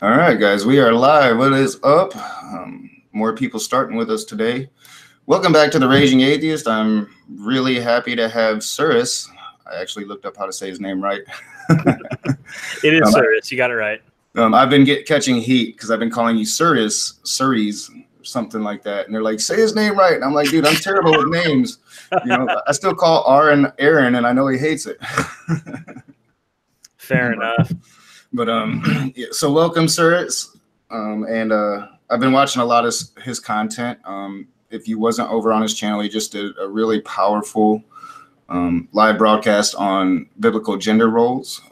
All right, guys, we are live. What is up? More people starting with us today. Welcome back to the Raging Atheist. I'm really happy to have Suris. I actually looked up how to say his name right. It is Suris. You got it right. I've been catching heat because I've been calling you Suris, something like that. And they're like, say his name right. And I'm like, dude, I'm terrible with names. I still call Aaron, and I know he hates it. Fair enough. But so welcome, Suris. And I've been watching a lot of his content. If you wasn't over on his channel, he just did a really powerful live broadcast on biblical gender roles.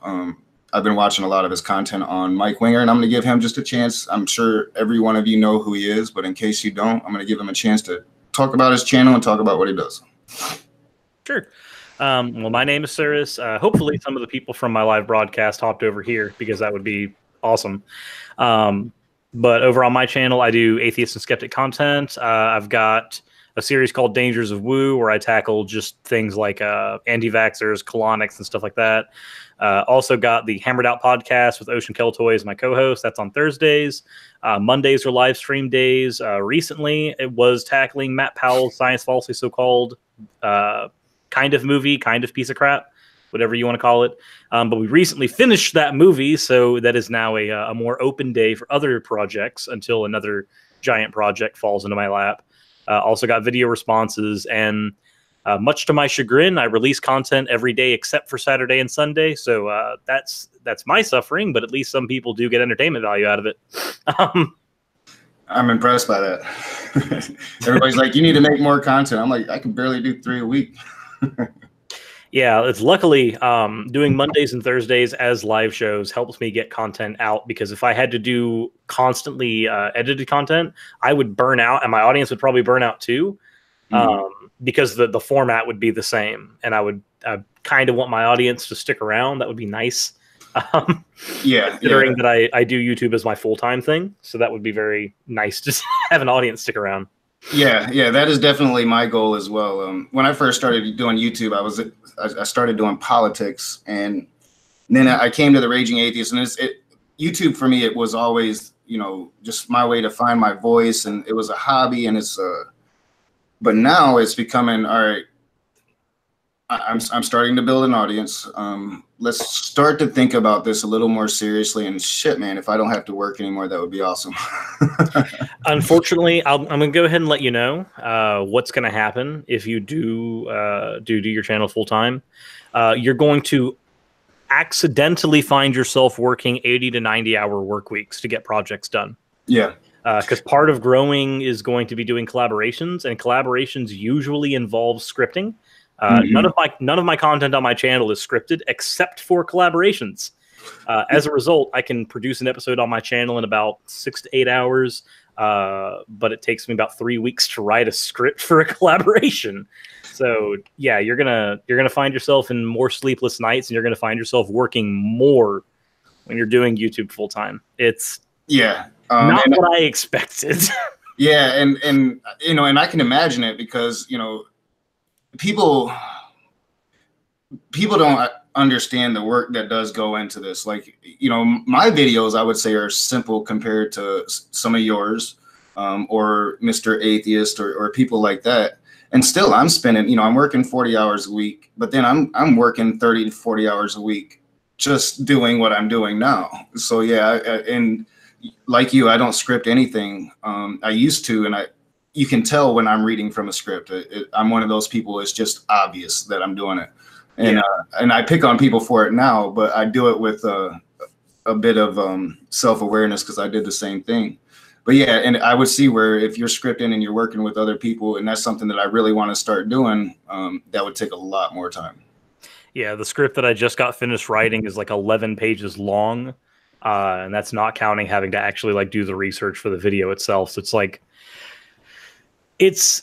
I've been watching a lot of his content on Mike Winger, and I'm going to give him just a chance. I'm sure every one of you know who he is, but in case you don't, I'm going to give him a chance to talk about his channel and talk about what he does. Sure. Well, my name is Suris. Hopefully some of the people from my live broadcast hopped over here because that would be awesome. But over on my channel, I do atheist and skeptic content. I've got a series called Dangers of Woo, where I tackle just things like anti-vaxxers, colonics, and stuff like that. Also got the Hammered Out podcast with Ocean Keltoy, my co-host. That's on Thursdays. Mondays are live stream days. Recently, it was tackling Matt Powell's Science Falsely So-Called kind of movie, kind of piece of crap, whatever you want to call it. But we recently finished that movie, so that is now a more open day for other projects until another giant project falls into my lap. Also got video responses, and much to my chagrin, I release content every day except for Saturday and Sunday. So that's my suffering, but at least some people do get entertainment value out of it. I'm impressed by that. Everybody's like, you need to make more content. I'm like, I can barely do 3 a week. Yeah, it's luckily doing Mondays and Thursdays as live shows helps me get content out, because if I had to do constantly edited content, I would burn out, and my audience would probably burn out too, because the format would be the same, and I kind of want my audience to stick around. That would be nice. Considering that I do YouTube as my full-time thing, so that would be very nice to have an audience stick around. Yeah, that is definitely my goal as well. When I first started doing YouTube, I started doing politics, and then I came to the Raging Atheist, and YouTube for me, it was always, just my way to find my voice, and it was a hobby, and but now it's becoming, all right, I'm starting to build an audience. Let's start to think about this a little more seriously, and shit, man, if I don't have to work anymore, that would be awesome. Unfortunately, I'm going to go ahead and let you know what's going to happen if you do your channel full time. You're going to accidentally find yourself working 80 to 90 hour work weeks to get projects done. Yeah. Because part of growing is going to be doing collaborations, and collaborations usually involve scripting. None of my content on my channel is scripted except for collaborations. As a result, I can produce an episode on my channel in about 6 to 8 hours, but it takes me about 3 weeks to write a script for a collaboration. So yeah, you're gonna find yourself in more sleepless nights, and you're gonna find yourself working more when you're doing YouTube full time. It's not what I expected. Yeah, and I can imagine it, because people don't understand the work that does go into this. Like, my videos, I would say, are simple compared to some of yours, or Mr. Atheist, or people like that. And still, I'm spending, I'm working 40 hours a week, but then I'm working 30 to 40 hours a week just doing what I'm doing now. So yeah, and like you, I don't script anything. I used to, and you can tell when I'm reading from a script. I'm one of those people. It's just obvious that I'm doing it, and I pick on people for it now, but I do it with a bit of self-awareness, because I did the same thing. But yeah, and I would see where if you're scripting and you're working with other people, and that's something that I really want to start doing, that would take a lot more time. Yeah, the script that I just got finished writing is like 11 pages long, and that's not counting having to actually do the research for the video itself. So it's like, it's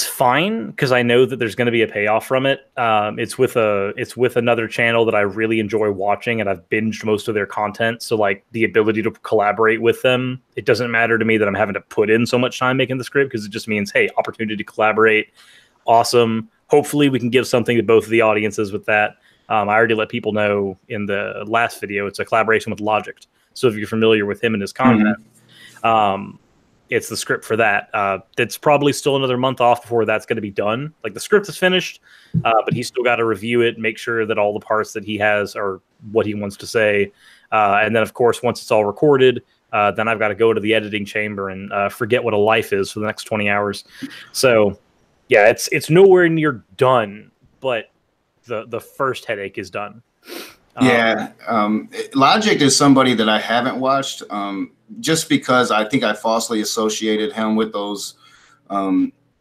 fine, because I know that there's going to be a payoff from it. It's with another channel that I really enjoy watching, and I've binged most of their content. So the ability to collaborate with them, it doesn't matter to me that I'm having to put in so much time making the script, because it just means, hey, opportunity to collaborate. Awesome. Hopefully we can give something to both of the audiences with that. I already let people know in the last video, it's a collaboration with Logic. So if you're familiar with him and his content, it's the script for that. It's probably still another month off before that's going to be done. Like the script is finished, but he's still got to review it, make sure that all the parts that he has are what he wants to say. And then, of course, once it's all recorded, then I've got to go to the editing chamber and forget what a life is for the next 20 hours. So, yeah, it's nowhere near done, but the first headache is done. Logic is somebody that I haven't watched, just because I think I falsely associated him with those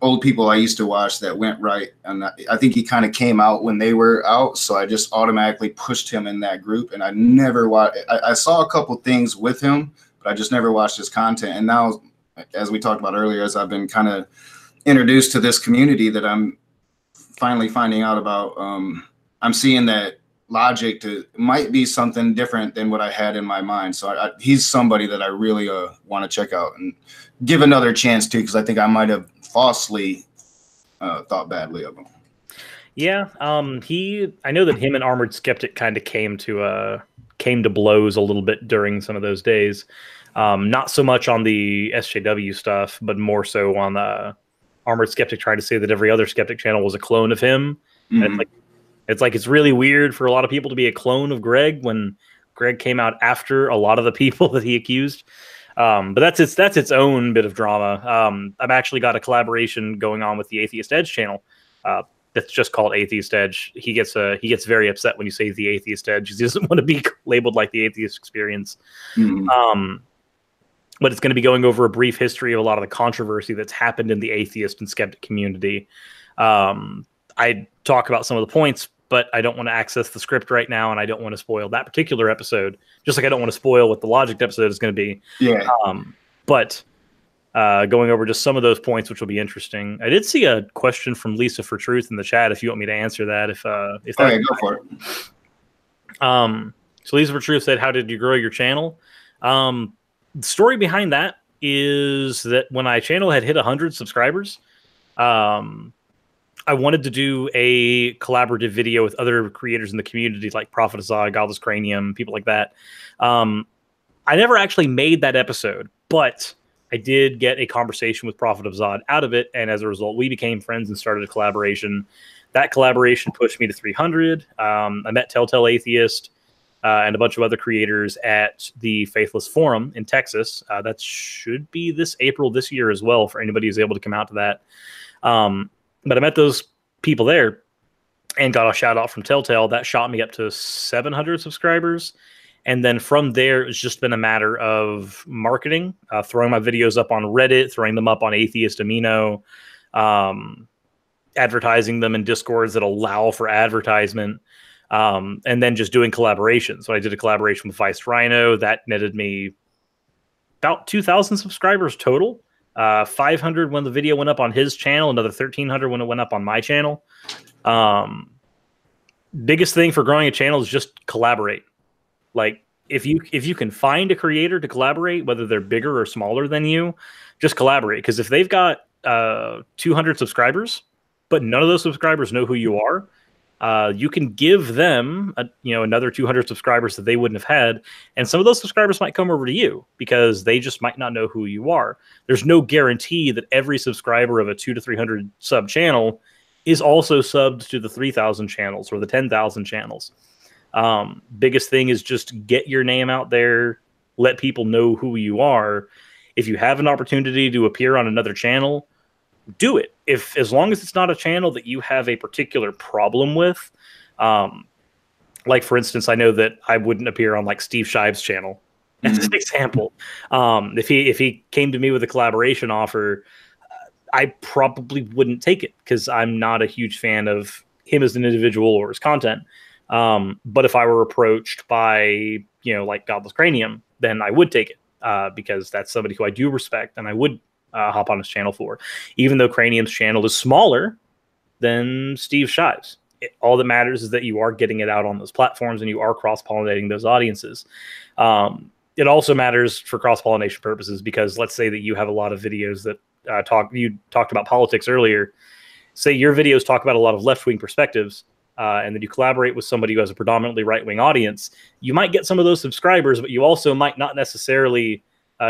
old people I used to watch that went right, and I think he kind of came out when they were out, so I just automatically pushed him in that group, and I never watched. I saw a couple things with him, but I just never watched his content. And now, as we talked about earlier, as I've been kind of introduced to this community that I'm finally finding out about, I'm seeing that Logic might be something different than what I had in my mind. So he's somebody that I really want to check out and give another chance to, because I think I might have falsely thought badly of him. Yeah, I know that him and Armored Skeptic kind of came to blows a little bit during some of those days. Not so much on the SJW stuff, but more so on the Armored Skeptic tried to say that every other Skeptic channel was a clone of him. And it's really weird for a lot of people to be a clone of Greg when Greg came out after a lot of the people that he accused. But that's its own bit of drama. I've actually got a collaboration going on with the Atheist Edge channel. That's just called Atheist Edge. He gets very upset when you say the Atheist Edge. He doesn't want to be labeled like the Atheist Experience. But it's going to be going over a brief history of a lot of the controversy that's happened in the atheist and skeptic community. I talk about some of the points, but I don't want to access the script right now, and I don't want to spoil that particular episode, just like I don't want to spoil what the Logic episode is going to be. Yeah. But going over just some of those points, which will be interesting. I did see a question from Lisa for Truth in the chat. If you want me to answer that, if okay, go for it. So Lisa for Truth said, "How did you grow your channel?" The story behind that is that when my channel had hit 100 subscribers, I wanted to do a collaborative video with other creators in the community, like Prophet Azad, Godless Cranium, people like that. I never actually made that episode, but I did get a conversation with Prophet Azad out of it, and as a result, we became friends and started a collaboration. That collaboration pushed me to 300. I met Telltale Atheist and a bunch of other creators at the Faithless Forum in Texas. That should be this April this year as well, for anybody who's able to come out to that. But I met those people there and got a shout out from Telltale. That shot me up to 700 subscribers. And then from there, it's just been a matter of marketing, throwing my videos up on Reddit, throwing them up on Atheist Amino, advertising them in Discords that allow for advertisement, and then just doing collaborations. So I did a collaboration with Vice Rhino. That netted me about 2,000 subscribers total. 500 when the video went up on his channel, another 1,300 when it went up on my channel. Biggest thing for growing a channel is just collaborate. Like if you can find a creator to collaborate, whether they're bigger or smaller than you, just collaborate. Because if they've got 200 subscribers, but none of those subscribers know who you are, you can give them another 200 subscribers that they wouldn't have had, and some of those subscribers might come over to you because they just might not know who you are. There's no guarantee that every subscriber of a 200 to 300 sub channel is also subbed to the 3,000 channels or the 10,000 channels. Biggest thing is just get your name out there, let people know who you are. If you have an opportunity to appear on another channel, do it. As long as it's not a channel that you have a particular problem with, like for instance, I know that I wouldn't appear on like Steve Shive's channel as an example. If he came to me with a collaboration offer, I probably wouldn't take it because I'm not a huge fan of him as an individual or his content. But if I were approached by like Godless Cranium, then I would take it because that's somebody who I do respect and I would hop on his channel for, even though Cranium's channel is smaller than Steve Shive's. All that matters is that you are getting it out on those platforms and you are cross-pollinating those audiences. It also matters for cross-pollination purposes because let's say that you have a lot of videos that you talked about politics earlier. Say your videos talk about a lot of left-wing perspectives. and then you collaborate with somebody who has a predominantly right-wing audience, you might get some of those subscribers, but you also might not necessarily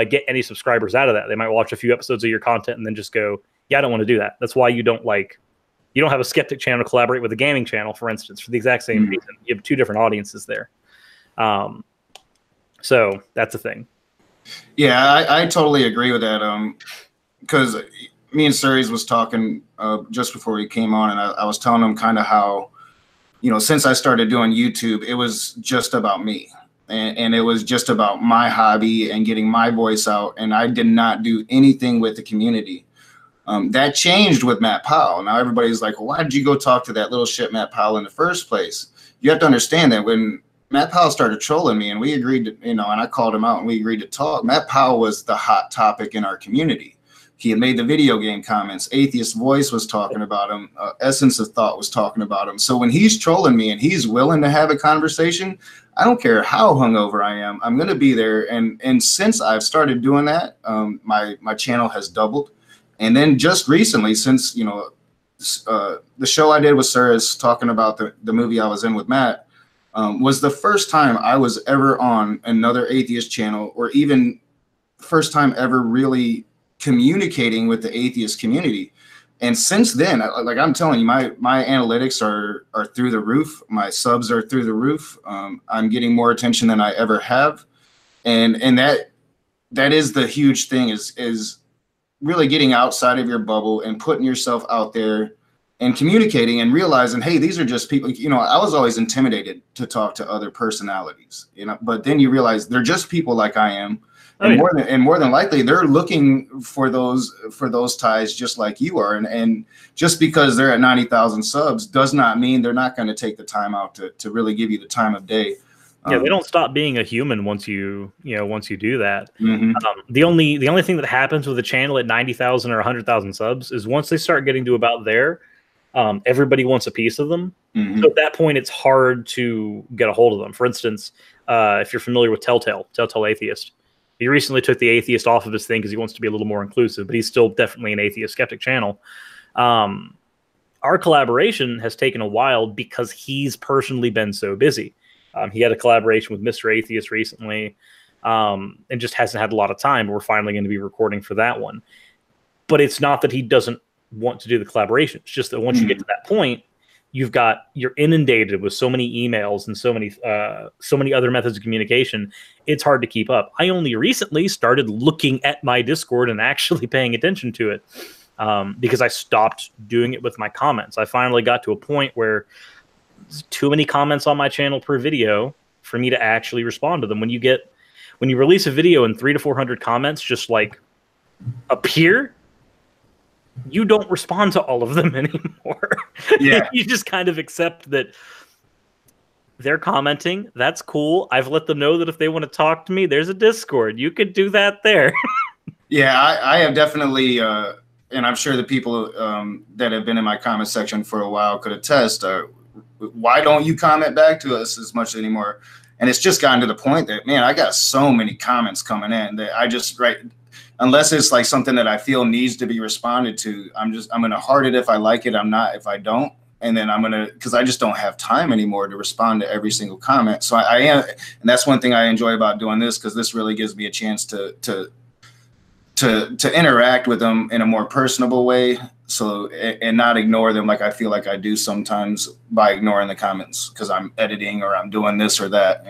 get any subscribers out of that. They might watch a few episodes of your content and then just go, yeah, I don't want to do that. That's why you don't have a skeptic channel collaborate with a gaming channel, for instance, for the exact same reason. You have two different audiences there. So that's the thing. Yeah, I totally agree with that. Because me and Suris was talking just before we came on, and I was telling him kind of how, since I started doing YouTube, it was just about me. And it was just about my hobby and getting my voice out. And I did not do anything with the community. That changed with Matt Powell. Now everybody's like, well, why did you go talk to that little shit Matt Powell in the first place? You have to understand that when Matt Powell started trolling me and we agreed to, and I called him out and we agreed to talk, Matt Powell was the hot topic in our community. He had made the video game comments. Atheist Voice was talking about him. Essence of Thought was talking about him. So when he's trolling me and he's willing to have a conversation, I don't care how hungover I am, I'm going to be there. And since I've started doing that, my channel has doubled. And then just recently, since, the show I did with Suris talking about the movie I was in with Matt, was the first time I was ever on another atheist channel, or even first time ever really communicating with the atheist community. And since then, like I'm telling you, my analytics are through the roof. My subs are through the roof. I'm getting more attention than I ever have. And that is the huge thing, is really getting outside of your bubble and putting yourself out there and communicating and realizing, hey, these are just people. I was always intimidated to talk to other personalities, but then you realize they're just people like I am. And more than likely, they're looking for those ties just like you are. And just because they're at 90,000 subs does not mean they're not going to take the time out to really give you the time of day. Yeah, they don't stop being a human once you do that. The only thing that happens with a channel at 90,000 or 100,000 subs is once they start getting to about there, everybody wants a piece of them. So at that point, it's hard to get a hold of them. For instance, if you're familiar with Telltale Atheist, he recently took the atheist off of his thing because he wants to be a little more inclusive, but he's still definitely an atheist skeptic channel. Our collaboration has taken a while because he's personally been so busy. He had a collaboration with Mr. Atheist recently, and just hasn't had a lot of time. We're finally going to be recording for that one. But it's not that he doesn't want to do the collaboration. It's just that once you get to that point, you're inundated with so many emails and so many other methods of communication. It's hard to keep up. I only recently started looking at my Discord and actually paying attention to it, because I stopped doing it with my comments. I finally got to a point where there's too many comments on my channel per video for me to actually respond to them. When you release a video and 300 to 400 comments just like appear, you don't respond to all of them anymore. Yeah. You just kind of accept that they're commenting. That's cool. I've let them know that if they want to talk to me, there's a Discord. You could do that there. Yeah, I have definitely, and I'm sure the people that have been in my comment section for a while could attest, why don't you comment back to us as much anymore? And it's just gotten to the point that, man, I got so many comments coming in that I just unless it's like something that I feel needs to be responded to, I'm going to heart it if I like it. I'm not if I don't. And then because I just don't have time anymore to respond to every single comment. So I am, and that's one thing I enjoy about doing this, because this really gives me a chance to interact with them in a more personable way. So, and not ignore them like I feel like I do sometimes by ignoring the comments because I'm editing or I'm doing this or that,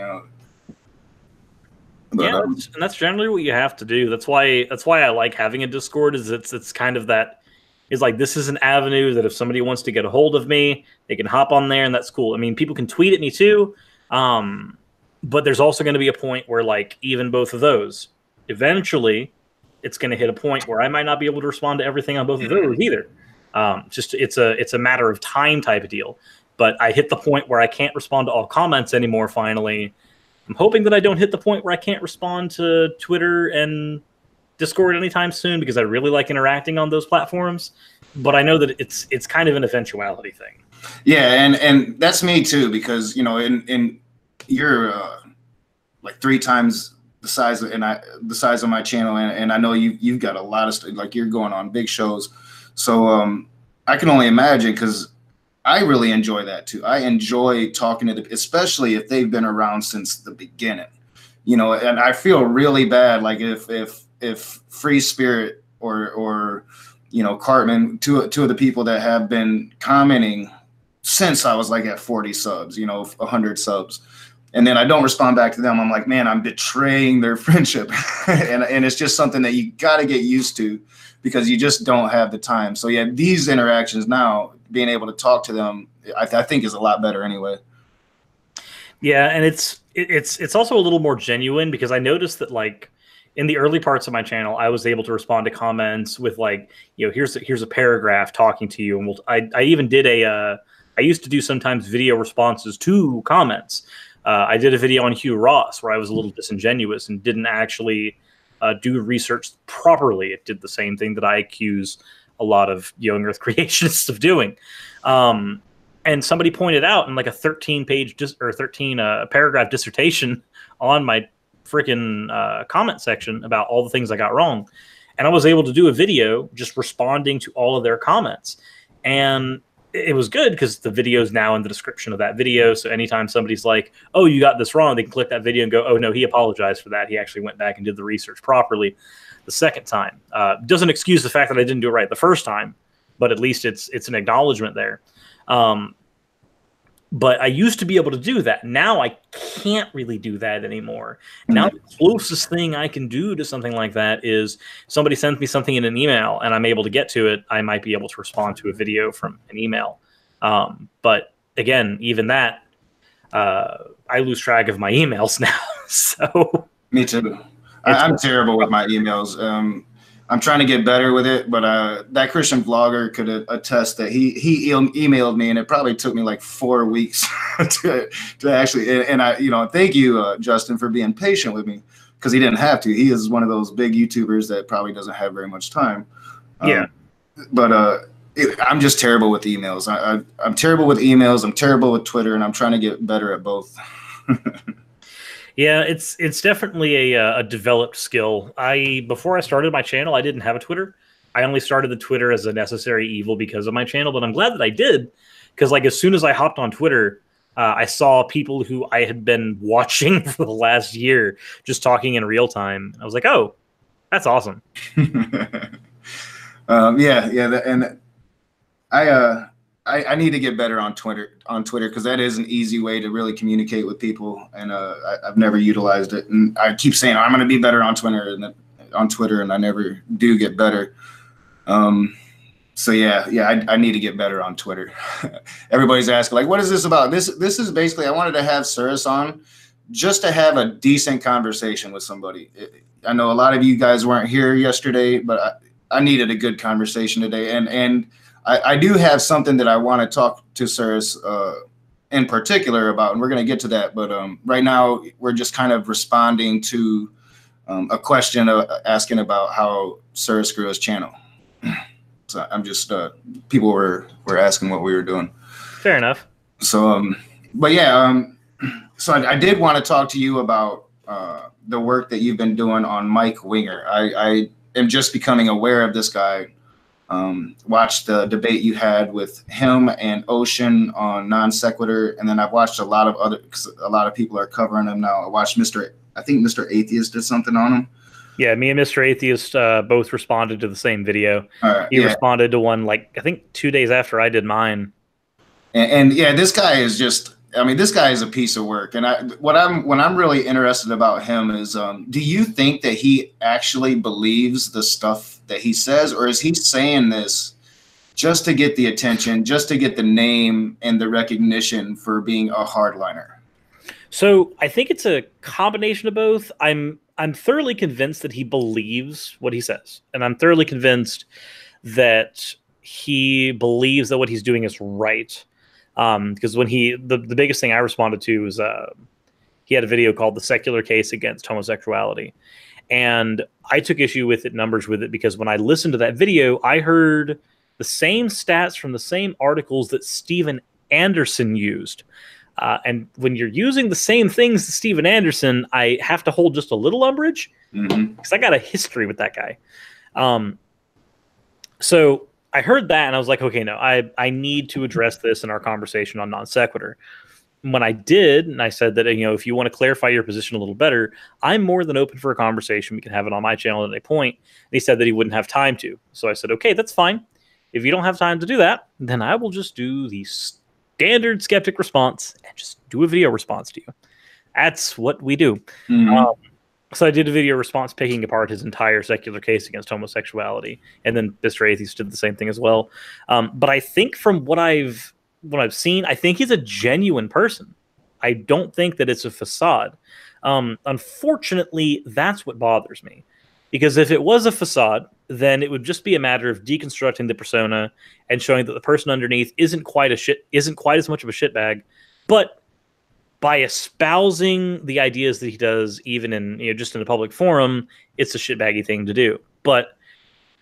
But, yeah, and that's generally what you have to do. That's why I like having a Discord. Is it's kind of that is like, this is an avenue that if somebody wants to get a hold of me, they can hop on there, and that's cool. I mean, people can tweet at me too, but there's also going to be a point where, like, even both of those, eventually, it's going to hit a point where I might not be able to respond to everything on both of those either. Just it's a matter of time type of deal. But I hit the point where I can't respond to all comments anymore. Finally, I'm hoping that I don't hit the point where I can't respond to Twitter and Discord anytime soon, because I really like interacting on those platforms. But I know that it's kind of an eventuality thing. Yeah, and that's me too, because in you're like 3 times the size of my channel, and I know you've got a lot of like you're going on big shows, so I can only imagine, because I really enjoy that too. I enjoy talking to the, especially if they've been around since the beginning, you know. And I feel really bad, like if Free Spirit or you know Cartman, two of the people that have been commenting since I was like at 40 subs, you know, 100 subs, and then I don't respond back to them. I'm like, man, I'm betraying their friendship, and it's just something that you got to get used to because you just don't have the time. So yeah, these interactions now, being able to talk to them, I think is a lot better anyway. Yeah, and it's also a little more genuine because I noticed that like in the early parts of my channel, I was able to respond to comments with like, you know, here's a paragraph talking to you, and I even did I used to do sometimes video responses to comments. I did a video on Hugh Ross where I was a little disingenuous and didn't actually do research properly. It did the same thing that I accuse a lot of young Earth creationists of doing. And somebody pointed out in like a 13-page or 13 paragraph dissertation on my freaking comment section about all the things I got wrong. And I was able to do a video just responding to all of their comments. And it was good because the video is now in the description of that video. So anytime somebody's like, oh, you got this wrong, they can click that video and go, oh, no, he apologized for that. He actually went back and did the research properly the second time. Doesn't excuse the fact that I didn't do it right the first time, but at least it's an acknowledgement there. But I used to be able to do that. Now I can't really do that anymore. Now the closest thing I can do to something like that is somebody sends me something in an email and I'm able to get to it. I might be able to respond to a video from an email. But again, even that, I lose track of my emails now. So me too. I'm terrible with my emails. I'm trying to get better with it, but that Christian vlogger could attest that he emailed me, and it probably took me like 4 weeks to actually. And I, you know, thank you, Justin, for being patient with me because he didn't have to. He is one of those big YouTubers that probably doesn't have very much time. Yeah, but I'm just terrible with emails. I'm terrible with emails. I'm terrible with Twitter, and I'm trying to get better at both. Yeah, it's definitely a developed skill. Before I started my channel, I didn't have a Twitter. I only started the Twitter as a necessary evil because of my channel, but I'm glad that I did because like as soon as I hopped on Twitter, I saw people who I had been watching for the last year just talking in real time. I was like, oh, that's awesome. And I need to get better on Twitter because that is an easy way to really communicate with people, and I've never utilized it. And I keep saying I'm going to be better on Twitter, and I never do get better. So I need to get better on Twitter. Everybody's asking like, what is this about? This is basically I wanted to have Suris on just to have a decent conversation with somebody. I know a lot of you guys weren't here yesterday, but I needed a good conversation today, and I do have something that I want to talk to Suris in particular about, and we're going to get to that. But right now, we're just kind of responding to a question asking about how Suris grew his channel. So I'm just people were asking what we were doing. Fair enough. So, but yeah, so I did want to talk to you about the work that you've been doing on Mike Winger. I am just becoming aware of this guy. Watched the debate you had with him and Ocean on Non Sequitur, and then I've watched a lot of other because a lot of people are covering him now. I watched I think Mr. Atheist did something on him. Yeah, me and Mr. Atheist both responded to the same video. He responded to one like I think 2 days after I did mine. And yeah, this guy is just. I mean, this guy is a piece of work. And what I'm really interested about him is, do you think that he actually believes the stuff that he says, or is he saying this just to get the attention, just to get the name and the recognition for being a hardliner? So I think it's a combination of both. I'm thoroughly convinced that he believes what he says, and I'm thoroughly convinced that he believes that what he's doing is right. Because when the biggest thing I responded to was he had a video called "The Secular Case Against Homosexuality," and I took issue with it, numbers with it, because when I listened to that video, I heard the same stats from the same articles that Steven Anderson used. And when you're using the same things as Steven Anderson, I have to hold just a little umbrage because I got a history with that guy. So I heard that and I was like, okay, no, I need to address this in our conversation on non sequitur. When I did, and I said that, if you want to clarify your position a little better, I'm more than open for a conversation. We can have it on my channel at any point. And he said that he wouldn't have time to. So I said, okay, that's fine. If you don't have time to do that, then I will just do the standard skeptic response and just do a video response to you. That's what we do. So I did a video response picking apart his entire secular case against homosexuality. And then Mr. Atheist did the same thing as well. But I think from what I've seen, I think he's a genuine person. I don't think that it's a facade. Unfortunately, that's what bothers me. Because if it was a facade, then it would just be a matter of deconstructing the persona and showing that the person underneath isn't quite as much of a shitbag, but by espousing the ideas that he does, even in just in a public forum, it's a shitbaggy thing to do. But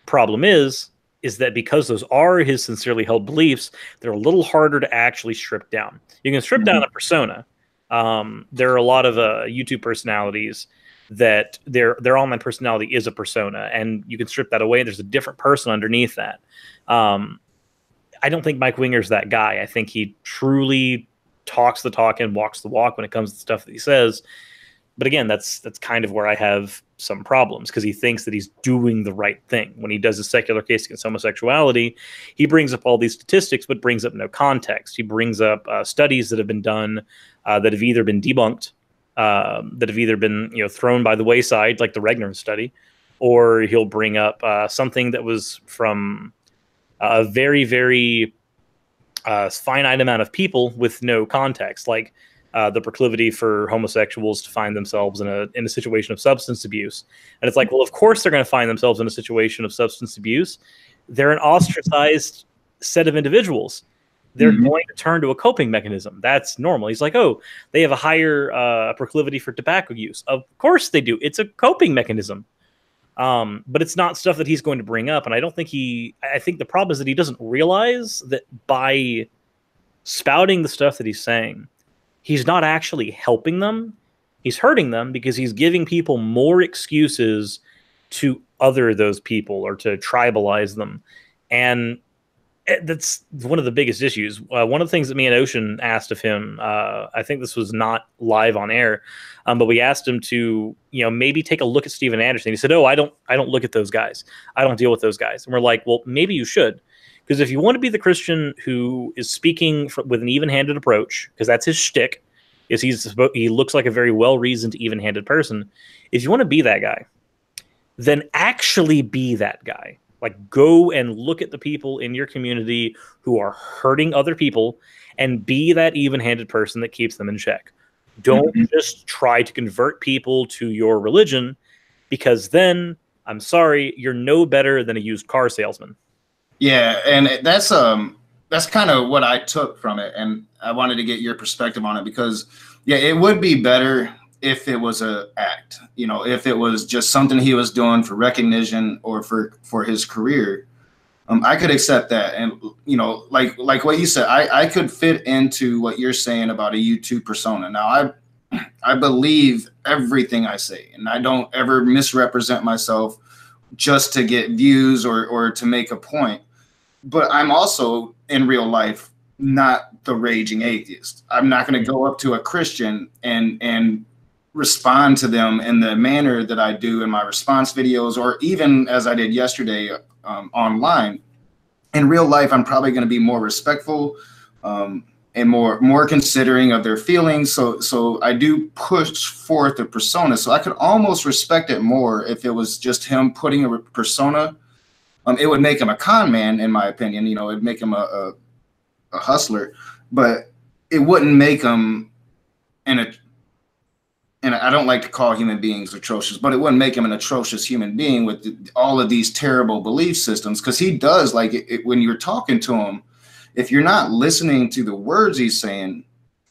problem is that because those are his sincerely held beliefs, they're a little harder to actually strip down. You can strip down a persona. There are a lot of YouTube personalities that their online personality is a persona, and you can strip that away. There's a different person underneath that. I don't think Mike Winger's that guy. I think he truly talks the talk and walks the walk when it comes to the stuff that he says. But again, that's kind of where I have some problems, because he thinks that he's doing the right thing. When he does a secular case against homosexuality, he brings up all these statistics, but brings up no context. He brings up studies that have been done that have either been debunked, that have either been thrown by the wayside, like the Regner study, or he'll bring up something that was from a very, very finite amount of people with no context, like the proclivity for homosexuals to find themselves in a situation of substance abuse. And it's like, well, of course they're going to find themselves in a situation of substance abuse. They're an ostracized set of individuals. They're going to turn to a coping mechanism. That's normal. He's like, oh, they have a higher proclivity for tobacco use. Of course they do. It's a coping mechanism. But it's not stuff that he's going to bring up. And I think the problem is that he doesn't realize that by spouting the stuff that he's saying, he's not actually helping them. He's hurting them, because he's giving people more excuses to other those people or to tribalize them. And that's one of the biggest issues. One of the things that me and Ocean asked of him, I think this was not live on air, but we asked him to, maybe take a look at Steven Anderson. He said, "Oh, I don't look at those guys. I don't deal with those guys." And we're like, well, maybe you should, because if you want to be the Christian who is speaking with an even-handed approach, because that's his shtick, is he looks like a very well-reasoned, even-handed person. If you want to be that guy, then actually be that guy. Like, go and look at the people in your community who are hurting other people and be that even-handed person that keeps them in check. Don't just try to convert people to your religion, because then, I'm sorry, you're no better than a used car salesman. Yeah, and that's kind of what I took from it, and I wanted to get your perspective on it, because yeah, it would be better if it was an act, if it was just something he was doing for recognition or for his career. I could accept that. And, like what you said, I could fit into what you're saying about a YouTube persona. Now, I believe everything I say, and I don't ever misrepresent myself just to get views or to make a point. But I'm also, in real life, not the raging atheist. I'm not going to go up to a Christian and respond to them in the manner that I do in my response videos, or even as I did yesterday online. In real life, I'm probably going to be more respectful and more considering of their feelings. So I do push forth a persona. So I could almost respect it more if it was just him putting a persona. It would make him a con man, in my opinion. It'd make him a hustler, but it wouldn't make him and I don't like to call human beings atrocious, but it wouldn't make him an atrocious human being with all of these terrible belief systems. Because he does, like, when you're talking to him, if you're not listening to the words he's saying,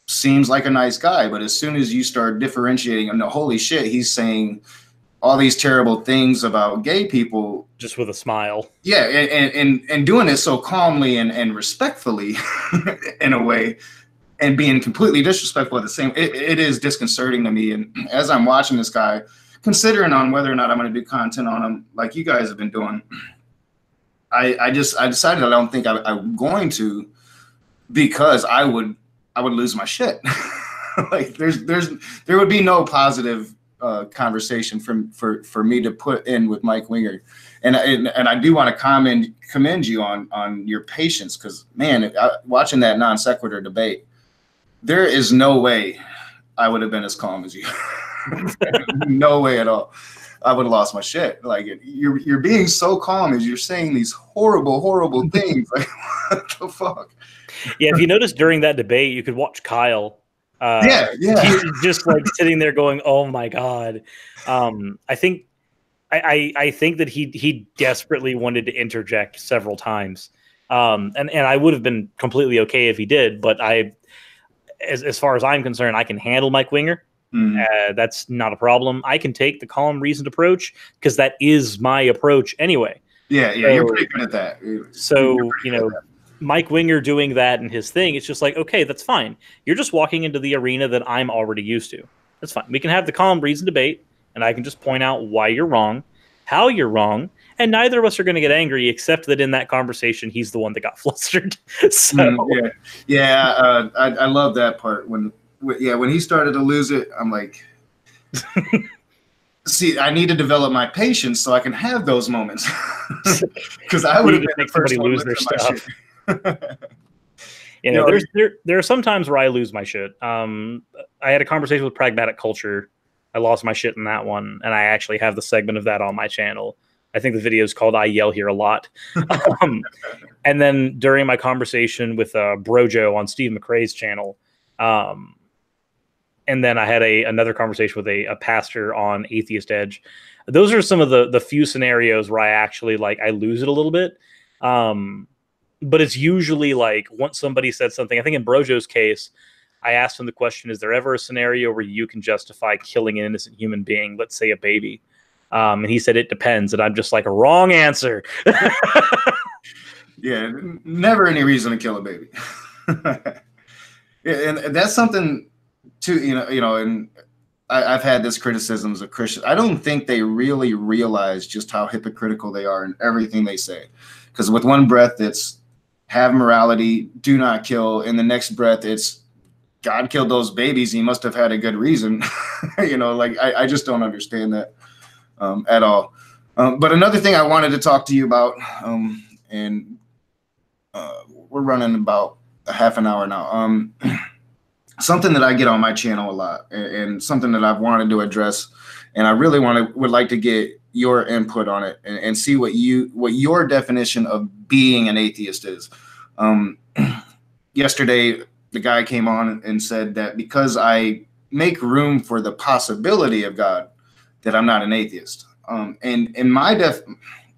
seems like a nice guy. But as soon as you start differentiating, no, holy shit, he's saying all these terrible things about gay people. Just with a smile. Yeah, and doing it so calmly and respectfully in a way. And being completely disrespectful at the same, it is disconcerting to me. And as I'm watching this guy, considering on whether or not I'm going to do content on him, like you guys have been doing, I decided I don't think I'm going to, because I would lose my shit. Like there would be no positive conversation for me to put in with Mike Winger, and I do want to commend you on your patience, because man, watching that non sequitur debate, there is no way I would have been as calm as you. No way at all. I would have lost my shit. Like, you're being so calm as you're saying these horrible things. Like, what the fuck? Yeah, if you notice during that debate, you could watch Kyle. Yeah. He's just like sitting there going, "Oh my god." I think that he desperately wanted to interject several times, and I would have been completely okay if he did. But as far as I'm concerned, I can handle Mike Winger. That's not a problem. I can take the calm, reasoned approach, because that is my approach anyway. Yeah, you're pretty good at that. So, Mike Winger doing that and his thing, it's just like, okay, that's fine. You're just walking into the arena that I'm already used to. That's fine. We can have the calm, reasoned debate, and I can just point out why you're wrong, how you're wrong, and neither of us are going to get angry, except that in that conversation, he's the one that got flustered. So I love that part when he started to lose it. I'm like, see, I need to develop my patience so I can have those moments, because I would have been the first one lose their stuff. There are some times where I lose my shit. I had a conversation with Pragmatic Culture. I lost my shit in that one, and I actually have the segment of that on my channel. I think the video is called "I Yell Here a Lot." And then during my conversation with Brojo on Steve McRae's channel, and then I had another conversation with a pastor on Atheist Edge. Those are some of the few scenarios where I actually I lose it a little bit. But it's usually like once somebody said something. I think in Brojo's case, I asked him the question, is there ever a scenario where you can justify killing an innocent human being, let's say a baby? And he said, it depends. And I'm just like, a wrong answer. Yeah, never any reason to kill a baby. And that's something too, and I've had this criticisms of Christians. I don't think they really realize just how hypocritical they are in everything they say. Because with one breath, it's have morality, do not kill. In the next breath, it's God killed those babies. He must have had a good reason. I just don't understand that at all. But another thing I wanted to talk to you about, and we're running about a half an hour now. Something that I get on my channel a lot, and something that I've wanted to address, and I really would like to get your input on it and see what your definition of being an atheist is. Yesterday, the guy came on and said that because I make room for the possibility of God, that I'm not an atheist. And in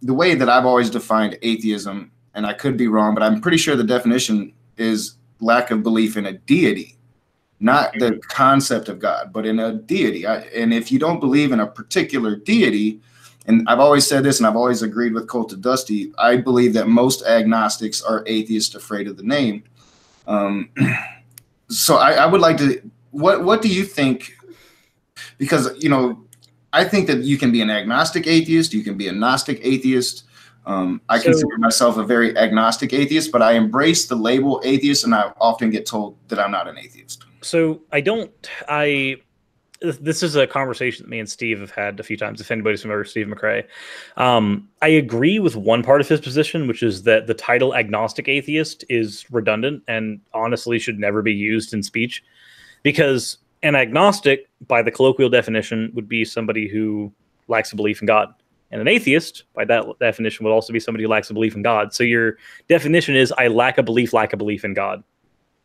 the way that I've always defined atheism, and I could be wrong, but I'm pretty sure the definition is lack of belief in a deity, not the concept of God, but in a deity. And if you don't believe in a particular deity, and I've always said this, and I've always agreed with Cult of Dusty, I believe that most agnostics are atheists afraid of the name. So I would like to, what do you think? Because, I think that you can be an agnostic atheist, you can be a Gnostic atheist. I consider myself a very agnostic atheist, but I embrace the label atheist, and I often get told that I'm not an atheist. So this is a conversation that me and Steve have had a few times, if anybody's familiar with Steve McRae. I agree with one part of his position, which is that the title agnostic atheist is redundant and honestly should never be used in speech, because an agnostic, by the colloquial definition, would be somebody who lacks a belief in God. And an atheist, by that definition, would also be somebody who lacks a belief in God. So your definition is, I lack a belief in God,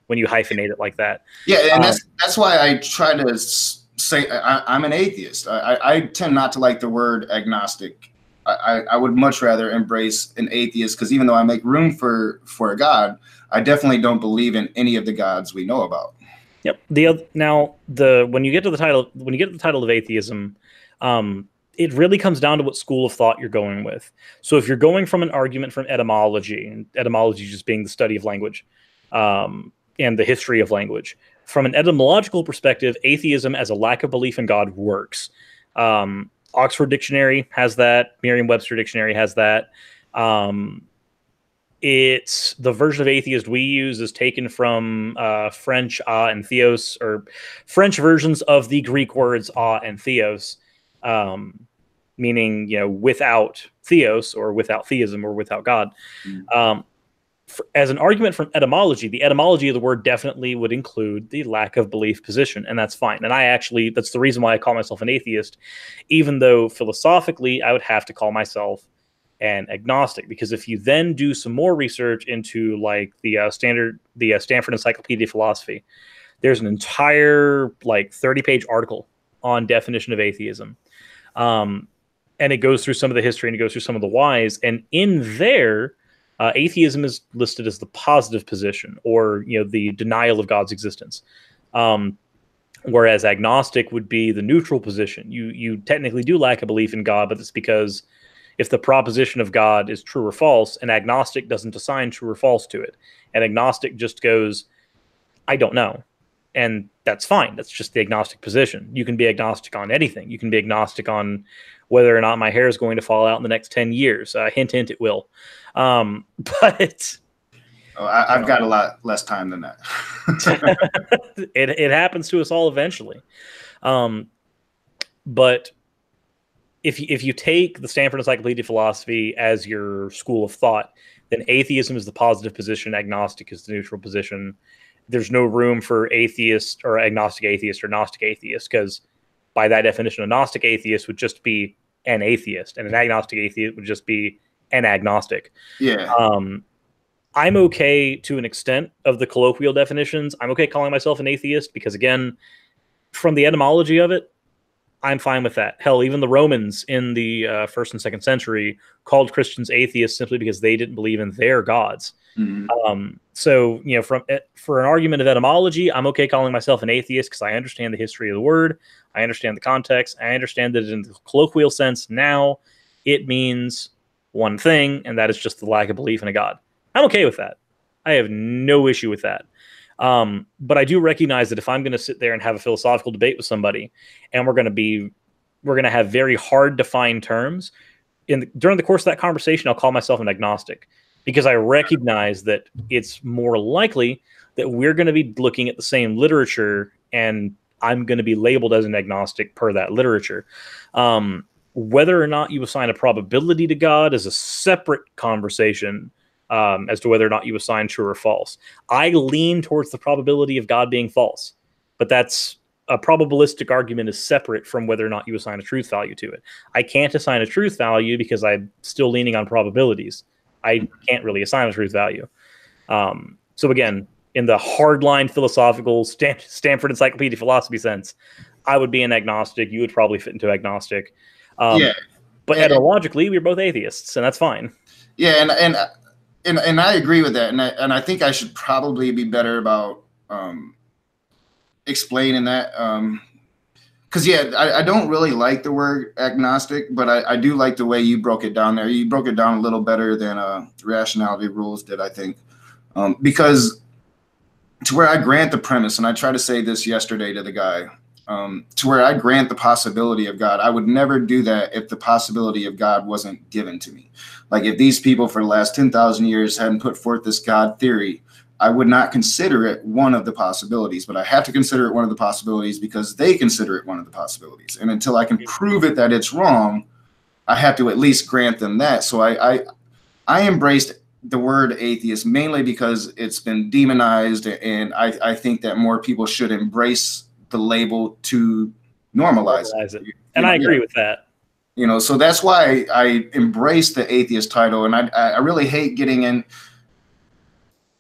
when you hyphenate it like that. Yeah, and that's why I try to say I'm an atheist. I tend not to like the word agnostic. I would much rather embrace an atheist, because even though I make room for a God, I definitely don't believe in any of the gods we know about. Yep. When you get to the title of atheism, it really comes down to what school of thought you're going with. So if you're going from an argument from etymology, and etymology just being the study of language, and the history of language, from an etymological perspective, atheism as a lack of belief in God works. Oxford Dictionary has that. Merriam-Webster Dictionary has that. It's the version of atheist we use is taken from French and theos, or French versions of the Greek words and theos, meaning without theos or without theism or without God. As an argument from etymology, the etymology of the word definitely would include the lack of belief position, and that's fine. And that's the reason why I call myself an atheist, even though philosophically I would have to call myself an agnostic, because if you then do some more research into like the Stanford Encyclopedia of Philosophy, there's an entire 30-page article on definition of atheism, and it goes through some of the history and it goes through some of the whys, and in there, atheism is listed as the positive position, or the denial of God's existence, whereas agnostic would be the neutral position. You technically do lack a belief in God, but it's because if the proposition of God is true or false, an agnostic doesn't assign true or false to it. An agnostic just goes, I don't know. And that's fine. That's just the agnostic position. You can be agnostic on anything. You can be agnostic on whether or not my hair is going to fall out in the next 10 years. Hint, hint, it will. But I've got a lot less time than that. It happens to us all eventually. But if you take the Stanford Encyclopedia of Philosophy as your school of thought, then atheism is the positive position, agnostic is the neutral position. There's no room for atheist or agnostic atheist or Gnostic atheist, because by that definition, a Gnostic atheist would just be an atheist, and an agnostic atheist would just be an agnostic. Yeah. I'm okay to an extent of the colloquial definitions. I'm okay calling myself an atheist because, again, from the etymology of it, I'm fine with that. Hell, even the Romans in the 1st and 2nd century called Christians atheists simply because they didn't believe in their gods. Mm-hmm. So, for an argument of etymology, I'm okay calling myself an atheist because I understand the history of the word. I understand the context. I understand that in the colloquial sense now it means one thing, and that is just the lack of belief in a God. I'm okay with that. I have no issue with that. But I do recognize that if I'm going to sit there and have a philosophical debate with somebody, and we're going to have very hard to find terms, during the course of that conversation, I'll call myself an agnostic, because I recognize that it's more likely that we're going to be looking at the same literature, and I'm going to be labeled as an agnostic per that literature. Whether or not you assign a probability to God is a separate conversation. As to whether or not you assign true or false. I lean towards the probability of God being false, but that's a probabilistic argument is separate from whether or not you assign a truth value to it. I can't assign a truth value because I'm still leaning on probabilities. I can't really assign a truth value. So again, in the hardline philosophical Stanford Encyclopedia of Philosophy sense, I would be an agnostic. You would probably fit into agnostic. But etymologically, we're both atheists, and that's fine. Yeah, and I agree with that, and I think I should probably be better about explaining that, because I don't really like the word agnostic, but I do like the way you broke it down there. You broke it down a little better than Rationality Rules did, I think, because to where I grant the premise, and I tried to say this yesterday to the guy, to where I grant the possibility of God, I would never do that if the possibility of God wasn't given to me. Like if these people for the last 10,000 years hadn't put forth this God theory, I would not consider it one of the possibilities, but I have to consider it one of the possibilities because they consider it one of the possibilities. And until I can prove it that it's wrong, I have to at least grant them that. So I embraced the word atheist mainly because it's been demonized, and I think that more people should embrace the label to normalize it. And I agree with that. So that's why I embrace the atheist title, and I really hate getting in.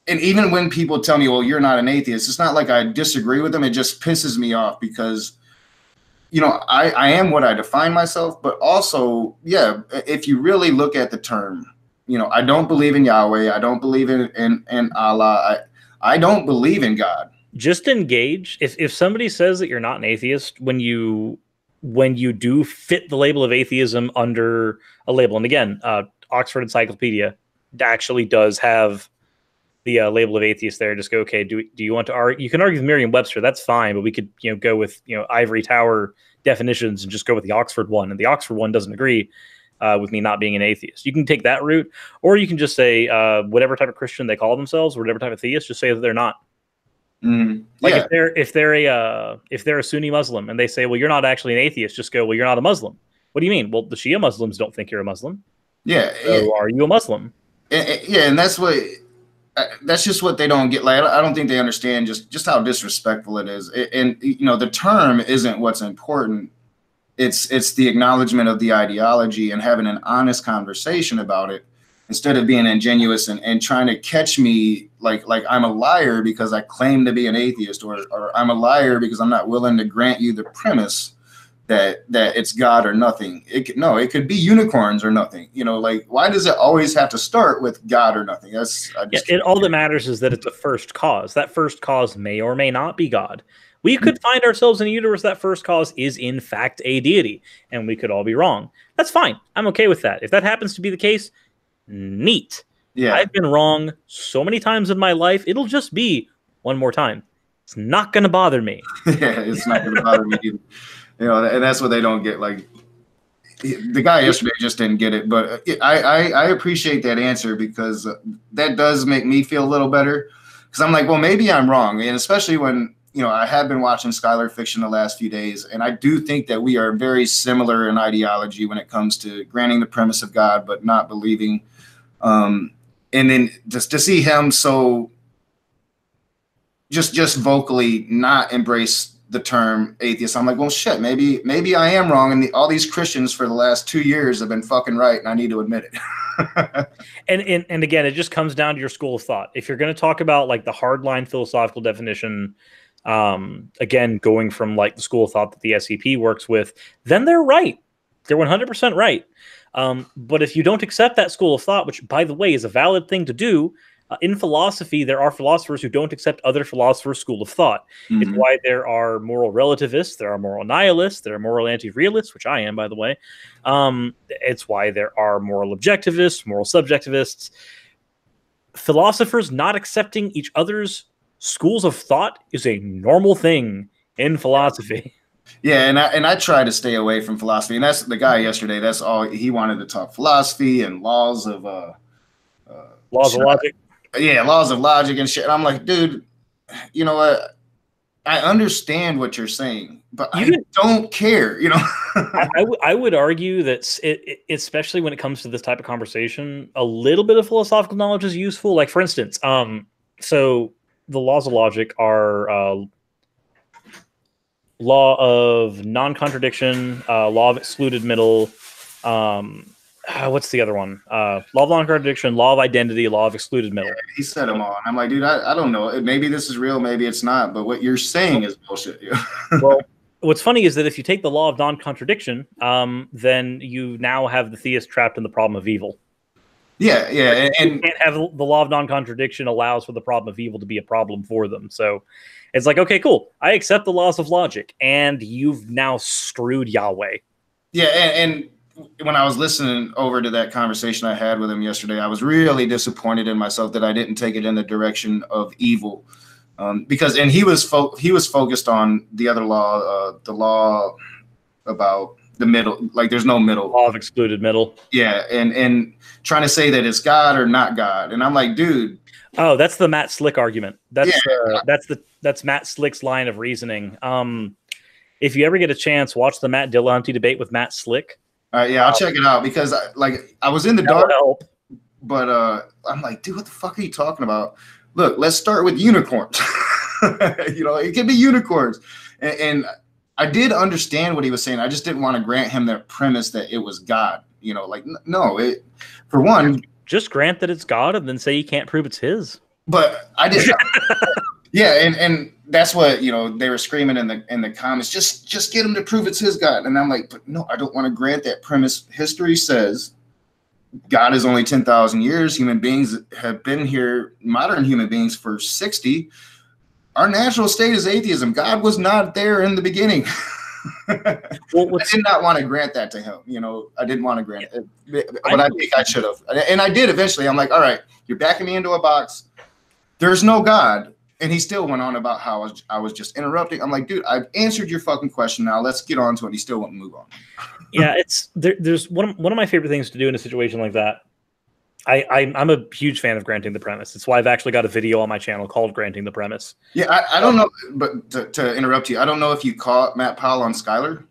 And even when people tell me, well, you're not an atheist, it's not like I disagree with them. It just pisses me off because, I am what I define myself, but also, if you really look at the term, I don't believe in Yahweh. I don't believe in Allah. I don't believe in God. Just engage. If somebody says that you're not an atheist, when you do fit the label of atheism under a label, and again, Oxford Encyclopedia actually does have the label of atheist there. Just go, okay, do you want to argue? You can argue with Merriam-Webster, that's fine, but we could go with ivory tower definitions and just go with the Oxford one, and the Oxford one doesn't agree. with me not being an atheist. You can take that route, or you can just say whatever type of Christian they call themselves, or whatever type of theist, just say that they're not. Like if they're a Sunni Muslim and they say, well, you're not actually an atheist, just go, well, you're not a Muslim. What do you mean? Well, the Shia Muslims don't think you're a Muslim. Yeah. So are you a Muslim? Yeah, and that's just what they don't get. Like, I don't think they understand just how disrespectful it is. And the term isn't what's important. It's the acknowledgement of the ideology and having an honest conversation about it, instead of being ingenuous and trying to catch me like I'm a liar because I claim to be an atheist, or I'm a liar because I'm not willing to grant you the premise that it's God or nothing. It could be unicorns or nothing. Like, why does it always have to start with God or nothing? All that matters is that it's a first cause. That first cause may or may not be God. We could find ourselves in a universe that first cause is in fact a deity, and we could all be wrong. That's fine. I'm okay with that. If that happens to be the case, neat. Yeah. I've been wrong so many times in my life. It'll just be one more time. It's not going to bother me. Yeah, it's not going to bother me either. And that's what they don't get. Like, the guy yesterday just didn't get it, but I appreciate that answer, because that does make me feel a little better, because I'm like, well, maybe I'm wrong. And especially when, I have been watching Skylar Fiction the last few days, and I do think that we are very similar in ideology when it comes to granting the premise of God, but not believing. And then just to see him so just vocally not embrace the term atheist, I'm like, well, shit, maybe I am wrong, and all these Christians for the last 2 years have been fucking right, and I need to admit it. and again, it just comes down to your school of thought. If you're going to talk about like the hardline philosophical definition, again, going from like the school of thought that the SCP works with, then they're right. They're 100% right. But if you don't accept that school of thought, which, by the way, is a valid thing to do, in philosophy, there are philosophers who don't accept other philosophers' school of thought. Mm-hmm. It's why there are moral relativists, there are moral nihilists, there are moral anti-realists, which I am, by the way. It's why there are moral objectivists, moral subjectivists. Philosophers not accepting each other's schools of thought is a normal thing in philosophy. Yeah, and I try to stay away from philosophy. And that's the guy yesterday. That's all he wanted to talk: philosophy and laws of logic. Yeah, laws of logic and shit. And I'm like, dude, you know what? I understand what you're saying, but I don't care. I would argue that especially when it comes to this type of conversation, a little bit of philosophical knowledge is useful. Like, for instance, so the laws of logic are law of non-contradiction, law of excluded middle. What's the other one? Law of non-contradiction, law of identity, law of excluded middle. Yeah, he said them all. And I'm like, dude, I don't know. Maybe this is real, maybe it's not. But what you're saying is bullshit. Well, what's funny is that if you take the law of non-contradiction, then you now have the theist trapped in the problem of evil. Yeah. And you can't have the law of non-contradiction allows for the problem of evil to be a problem for them. So it's like, okay, cool. I accept the laws of logic, and you've now screwed Yahweh. Yeah, and when I was listening over to that conversation I had with him yesterday, I was really disappointed in myself that I didn't take it in the direction of evil, because he was focused on the other law, the law about the middle, like there's no middle, law of excluded middle. Yeah, and trying to say that it's God or not God, and I'm like, dude. Oh, that's the Matt Slick argument. That's Matt Slick's line of reasoning. If you ever get a chance, watch the Matt Dillahunty debate with Matt Slick. All right, yeah, I'll check it out, because I was in the dark, but I'm like, dude, what the fuck are you talking about? Look, let's start with unicorns. It can be unicorns, and I did understand what he was saying. I just didn't want to grant him that premise that it was God. No, for one, just grant that it's God, and then say you can't prove it's his. But I did. Yeah, and that's what they were screaming in the comments. Just get him to prove it's his God, and I'm like, but no, I don't want to grant that premise. History says God is only 10,000 years. Human beings have been here, modern human beings, for 60. Our natural state is atheism. God was not there in the beginning. Well, I did not want to grant that to him. I didn't want to grant it, but I think I should have, and I did eventually. I'm like, all right, you're backing me into a box. There's no God. And he still went on about how I was just interrupting. I'm like, dude, I've answered your fucking question. Now let's get on to it. He still won't move on. Yeah, there's one of my favorite things to do in a situation like that. I'm a huge fan of granting the premise. It's why I've actually got a video on my channel called Granting the Premise. Yeah, I don't know, but to interrupt you, I don't know if you caught Matt Powell on Skyler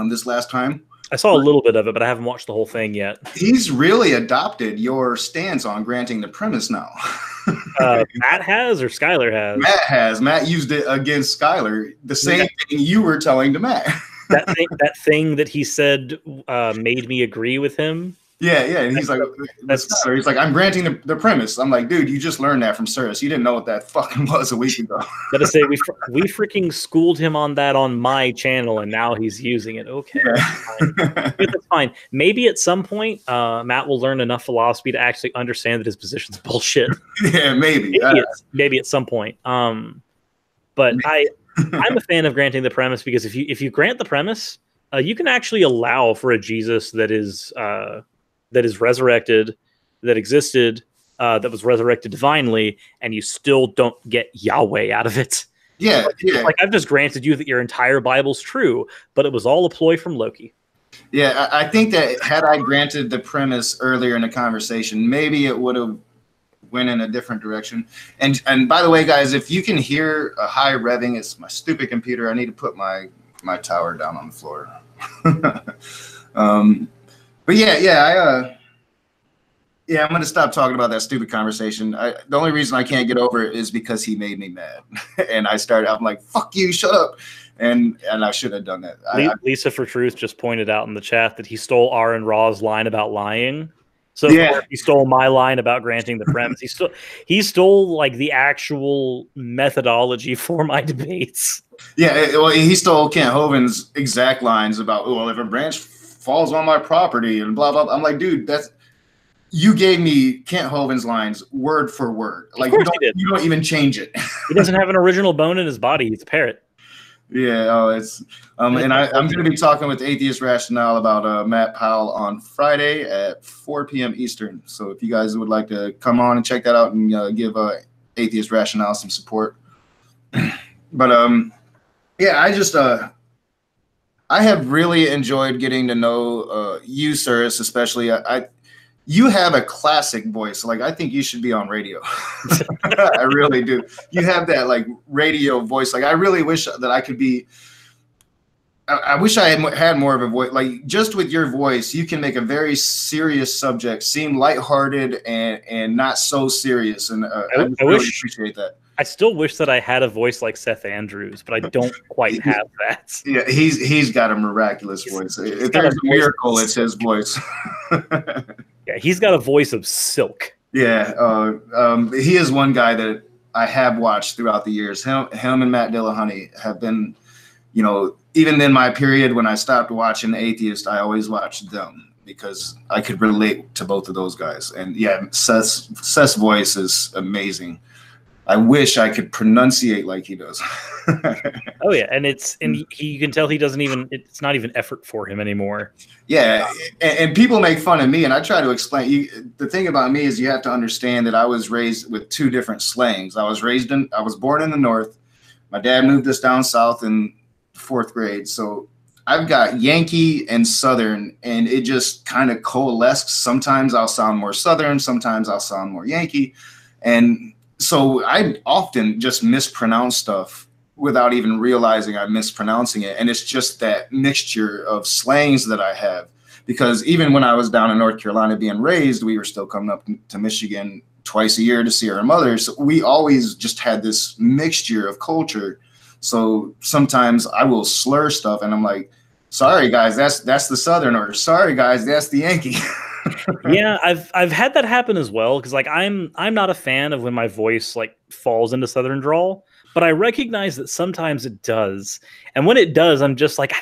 this last time. I saw a little bit of it, but I haven't watched the whole thing yet. He's really adopted your stance on granting the premise now. Matt has, or Skyler has? Matt has. Matt used it against Skyler. The same thing you were telling to Matt. that thing that he said made me agree with him. Yeah. And he's like, he's like, I'm granting the premise. I'm like, dude, you just learned that from Suris. You didn't know what that fucking was a week ago. Gotta say, we freaking schooled him on that on my channel, and now he's using it. Okay, yeah. That's fine. Maybe at some point, Matt will learn enough philosophy to actually understand that his position's bullshit. Yeah, maybe. Maybe at some point. But I'm a fan of granting the premise because if you grant the premise, you can actually allow for a Jesus that is resurrected, that existed, that was resurrected divinely, and you still don't get Yahweh out of it. Yeah, Like I've just granted you that your entire Bible's true, but it was all a ploy from Loki. Yeah, I think that had I granted the premise earlier in the conversation, maybe it would have went in a different direction. And by the way, guys, if you can hear a high revving, it's my stupid computer. I need to put my tower down on the floor. But I'm gonna stop talking about that stupid conversation. The only reason I can't get over it is because he made me mad, and I'm like, "Fuck you, shut up," and I should have done that. Lisa for Truth just pointed out in the chat that he stole Aaron Ra's line about lying. So he stole my line about granting the premise. He stole like the actual methodology for my debates. Yeah, well, he stole Kent Hovind's exact lines about, well, if a branch falls on my property and blah blah blah. I'm like, dude, you gave me Kent Hovind's lines word for word. Like you don't even change it. He doesn't have an original bone in his body. He's a parrot. Yeah, it's and I'm going to be talking with Atheist Rationale about Matt Powell on Friday at 4 p.m. Eastern. So if you guys would like to come on and check that out and give Atheist Rationale some support. But I have really enjoyed getting to know you, Suris, especially. You have a classic voice. Like, I think you should be on radio. I really do. You have that like radio voice. Like, I really wish that I could be. I wish I had more of a voice. Like, just with your voice, you can make a very serious subject seem lighthearted and not so serious. And I really appreciate that. I still wish that I had a voice like Seth Andrews, but I don't quite have that. Yeah, he's got a miraculous voice. If there's a miracle, it's his voice. Yeah, he's got a voice of silk. Yeah, he is one guy that I have watched throughout the years. Him and Matt Dillahunty have been, even in my period when I stopped watching The Atheist, I always watched them because I could relate to both of those guys. And yeah, Seth's voice is amazing. I wish I could pronunciate like he does. Oh yeah, and you can tell it's not even effort for him anymore. Yeah, and people make fun of me, and I try to explain. The thing about me is you have to understand that I was raised with two different slangs. I was born in the North. My dad moved us down south in 4th grade, so I've got Yankee and Southern, and it just kind of coalesced. Sometimes I'll sound more Southern, sometimes I'll sound more Yankee, and so I often just mispronounce stuff without even realizing I'm mispronouncing it. And it's just that mixture of slangs that I have. Because even when I was down in North Carolina being raised, we were still coming up to Michigan twice a year to see our mother. So we always just had this mixture of culture. So sometimes I will slur stuff and I'm like, sorry guys, that's the Southern, or sorry guys, that's the Yankee. Yeah, I've had that happen as well, because like I'm not a fan of when my voice like falls into Southern drawl, but I recognize that sometimes it does, and when it does, I'm just like,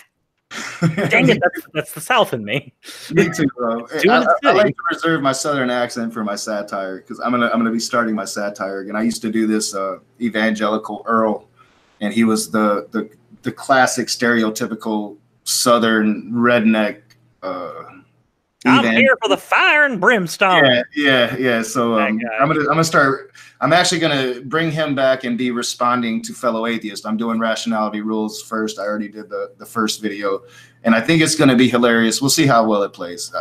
dang it, that's the South in me. Me too, bro. I like to reserve my Southern accent for my satire, because I'm gonna be starting my satire again. I used to do this evangelical Earl, and he was the classic stereotypical Southern redneck. I'm here for the fire and brimstone. Yeah. So I'm gonna start. I'm actually gonna bring him back and be responding to fellow atheists. I'm doing rationality rules first. I already did the first video, and I think it's gonna be hilarious. We'll see how well it plays.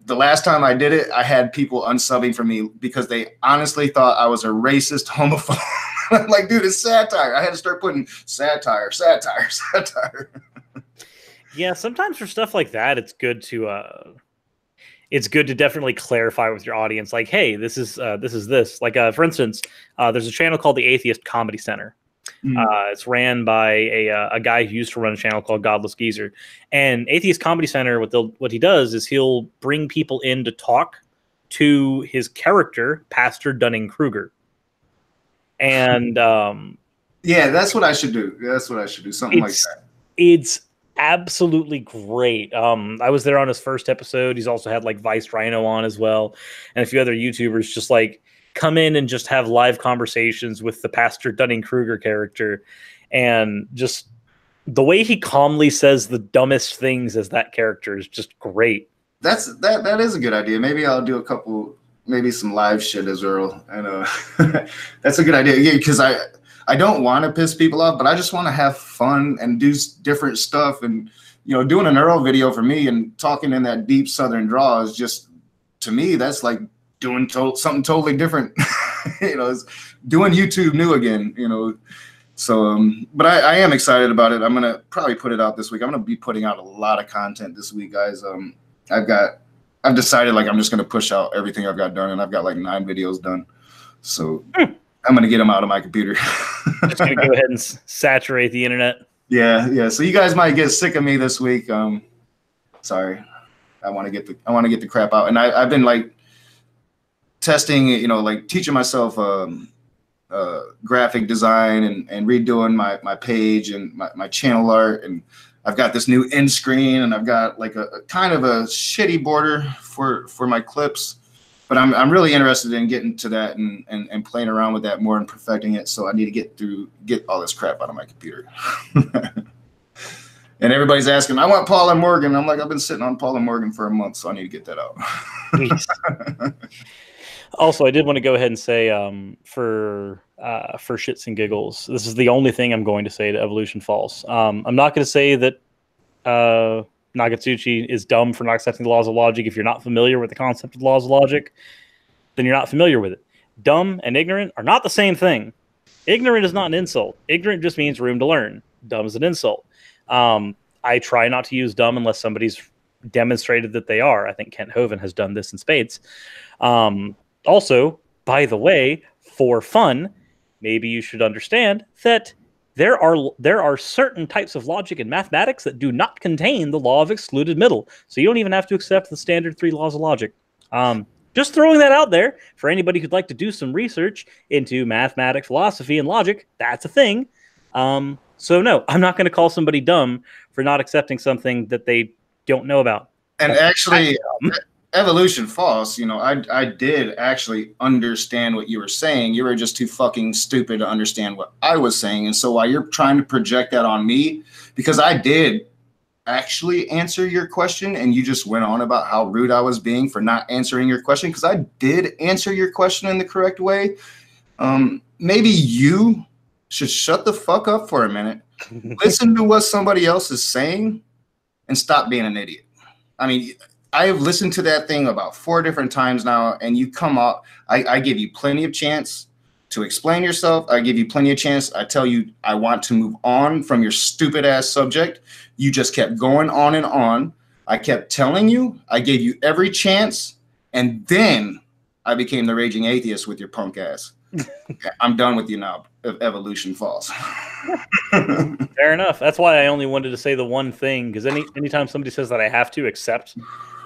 The last time I did it, I had people unsubbing for me because they honestly thought I was a racist homophobe. I'm like, dude, it's satire. I had to start putting satire. Yeah, sometimes for stuff like that, it's good to definitely clarify with your audience, like, hey, this is this. Like, for instance, there's a channel called the Atheist Comedy Center. It's ran by a guy who used to run a channel called Godless Geezer. And Atheist Comedy Center, what he does is he'll bring people in to talk to his character, Pastor Dunning-Kruger. And yeah, that's what I should do. Something like that. It's absolutely great. I was there on his first episode. He's also had like Vice Rhino on as well, and a few other YouTubers just like come in and just have live conversations with the Pastor Dunning-Kruger character, and just the way he calmly says the dumbest things as that character is just great. That is a good idea. Maybe I'll do maybe some live shit as Earl, and that's a good idea. Yeah, because I don't want to piss people off, but I just want to have fun and do different stuff. And, doing an Earl video for me and talking in that deep Southern draw is just, to me, that's like doing something totally different. It's doing YouTube new again, So, but I am excited about it. I'm going to probably put it out this week. I'm going to be putting out a lot of content this week, guys. I've decided like I'm just going to push out everything I've got done, and I've got like 9 videos done. So I'm going to get them out of my computer. Just going to go ahead and saturate the internet. Yeah. So you guys might get sick of me this week. Sorry. I want to get the crap out. And I've been like testing, like teaching myself graphic design and redoing my page and my channel art. And I've got this new end screen, and I've got like a kind of a shitty border for my clips. But I'm really interested in getting to that and playing around with that more and perfecting it. So I need to get all this crap out of my computer. And everybody's asking, I want Paul and Morgan. I'm like, I've been sitting on Paul and Morgan for a month, so I need to get that out. Also, I did want to go ahead and say, for shits and giggles, this is the only thing I'm going to say to Evolution False. I'm not going to say that Nagatsuchi is dumb for not accepting the laws of logic. If you're not familiar with the concept of the laws of logic, then you're not familiar with it. Dumb and ignorant are not the same thing. Ignorant is not an insult. Ignorant just means room to learn. Dumb is an insult. I try not to use dumb unless somebody's demonstrated that they are. I think Kent Hovind has done this in spades. Also, by the way, for fun, maybe you should understand that there are certain types of logic in mathematics that do not contain the law of excluded middle. So you don't even have to accept the standard 3 laws of logic. Just throwing that out there for anybody who'd like to do some research into mathematics, philosophy, and logic. That's a thing. So no, I'm not going to call somebody dumb for not accepting something that they don't know about. And actually, Evolution False, I did actually understand what you were saying. You were just too fucking stupid to understand what I was saying. And so while you're trying to project that on me, because I did actually answer your question and you just went on about how rude I was being for not answering your question, because I did answer your question in the correct way. Maybe you should shut the fuck up for a minute, listen to what somebody else is saying, and stop being an idiot. I mean, I have listened to that thing about 4 different times now, and you come up. I give you plenty of chance to explain yourself. I give you plenty of chance. I tell you I want to move on from your stupid ass subject. You just kept going on and on. I kept telling you. I gave you every chance, and then I became the raging atheist with your punk ass. I'm done with you now. Evolution False. Fair enough. That's why I only wanted to say the one thing, because anytime somebody says that I have to accept,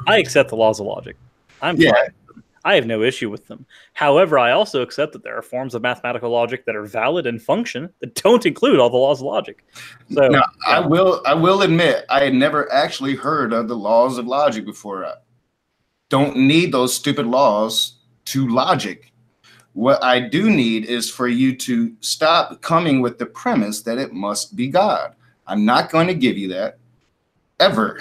I accept the laws of logic. I'm fine with them. I have no issue with them. However, I also accept that there are forms of mathematical logic that are valid and function that don't include all the laws of logic. So now, I will admit I had never actually heard of the laws of logic before. I don't need those stupid laws to logic. What I do need is for you to stop coming with the premise that it must be God. I'm not going to give you that ever.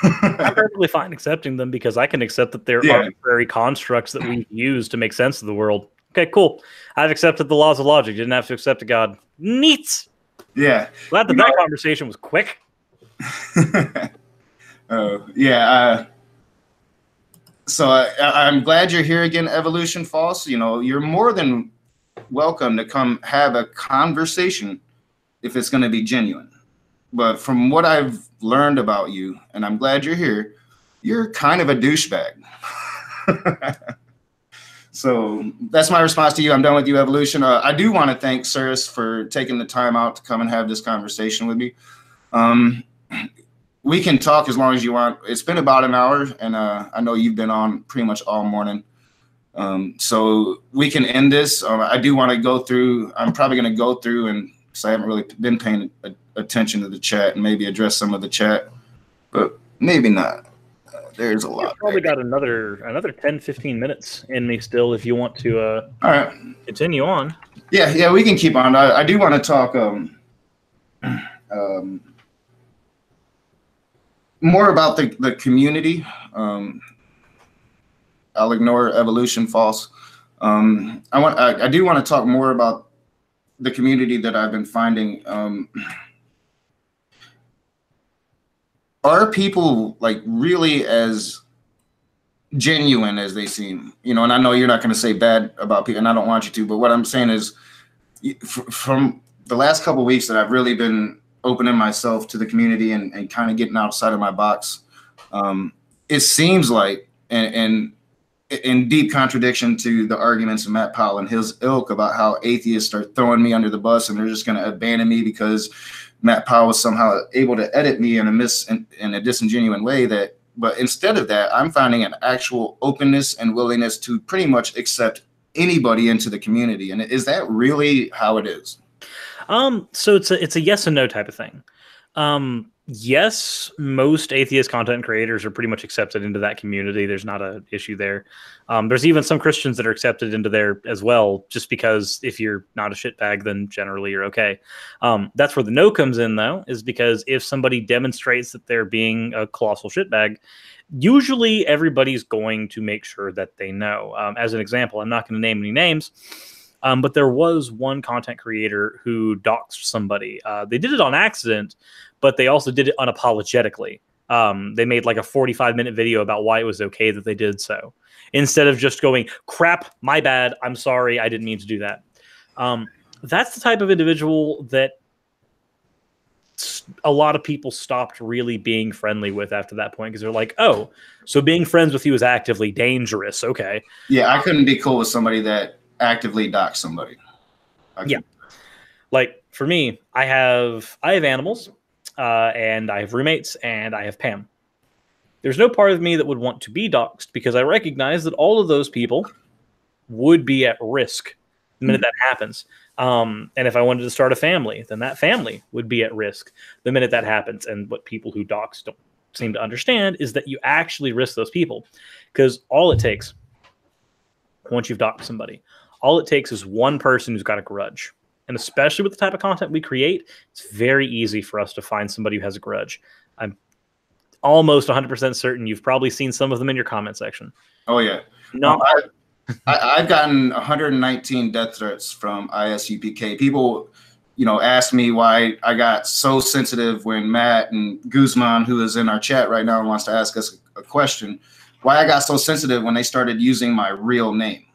I'm perfectly fine accepting them because I can accept that they're arbitrary constructs that we use to make sense of the world. Okay, cool. I've accepted the laws of logic. Didn't have to accept a God. Neat. Yeah. Glad that conversation was quick. Yeah. So I'm glad you're here again, Evolution False. You know, you're more than welcome to come have a conversation if it's going to be genuine. But from what I've learned about you, and I'm glad you're here, you're kind of a douchebag. So that's my response to you. I'm done with you, Evolution. I do want to thank Suris for taking the time out to come and have this conversation with me. We can talk as long as you want. It's been about an hour, and I know you've been on pretty much all morning. So we can end this. I do want to go through. I'm probably going to go through, and because I haven't really been paying attention to the chat, and maybe address some of the chat, but maybe not. There's a lot. You've probably got another 10, 15 minutes in me still if you want to all right, continue on. Yeah, we can keep on. I do want to talk more about the community. I'll ignore Evolution False. I do want to talk more about the community that I've been finding. Are people like really as genuine as they seem? You know, and I know you're not going to say bad about people, and I don't want you to, but what I'm saying is from the last couple of weeks that I've really been opening myself to the community and kind of getting outside of my box, it seems like, and in deep contradiction to the arguments of Matt Powell and his ilk about how atheists are throwing me under the bus and they're just going to abandon me because Matt Powell was somehow able to edit me in a disingenuous way. But instead of that, I'm finding an actual openness and willingness to pretty much accept anybody into the community. And is that really how it is? So it's a yes and no type of thing. Yes, most atheist content creators are pretty much accepted into that community. There's not an issue there. There's even some Christians that are accepted into there as well, just because if you're not a shitbag, then generally you're okay. That's where the no comes in, though, is because if somebody demonstrates that they're being a colossal shitbag, usually everybody's going to make sure that they know. As an example, I'm not going to name any names, but there was one content creator who doxed somebody. They did it on accident, but they also did it unapologetically. They made like a 45-minute video about why it was okay that they did so, instead of just going, crap, my bad, I'm sorry, I didn't mean to do that. That's the type of individual that a lot of people stopped really being friendly with after that point, because they're like, oh, so being friends with you is actively dangerous. Okay. Yeah, I couldn't be cool with somebody that actively doxed somebody. Yeah. Like for me, I have animals. And I have roommates, and I have Pam. There's no part of me that would want to be doxxed because I recognize that all of those people would be at risk the minute that happens. And if I wanted to start a family, then that family would be at risk the minute that happens. And what people who dox don't seem to understand is that you actually risk those people, because all it takes, once you've doxed somebody, all it takes is one person who's got a grudge. And especially with the type of content we create, it's very easy for us to find somebody who has a grudge. I'm almost 100% certain you've probably seen some of them in your comment section. Oh, yeah. No, I've gotten 119 death threats from ISUPK. People, ask me why I got so sensitive when Matt and Guzman, who is in our chat right now and wants to ask us a question, why I got so sensitive when they started using my real name.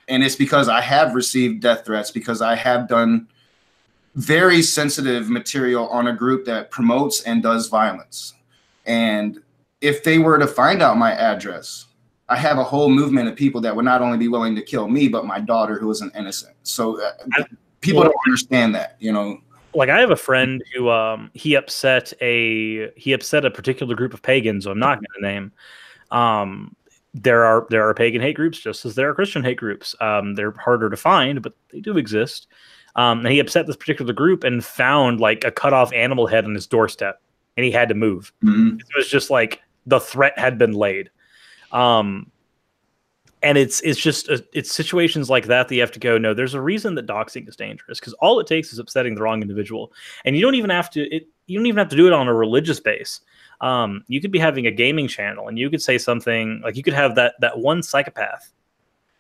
And it's because I have received death threats, because I have done very sensitive material on a group that promotes and does violence. And if they were to find out my address, I have a whole movement of people that would not only be willing to kill me, but my daughter, who is an innocent. So people don't understand that, Like I have a friend who he upset a particular group of pagans, who I'm not going to name. There are pagan hate groups just as there are Christian hate groups. They're harder to find, but they do exist. And he upset this particular group and found like a cut off animal head on his doorstep, and he had to move. Mm-hmm. It was just like the threat had been laid. And it's situations like that you have to go, no, there's a reason that doxing is dangerous, because all it takes is upsetting the wrong individual. And you don't even have to, you don't even have to do it on a religious base. You could be having a gaming channel, and you could say something like, you could have that one psychopath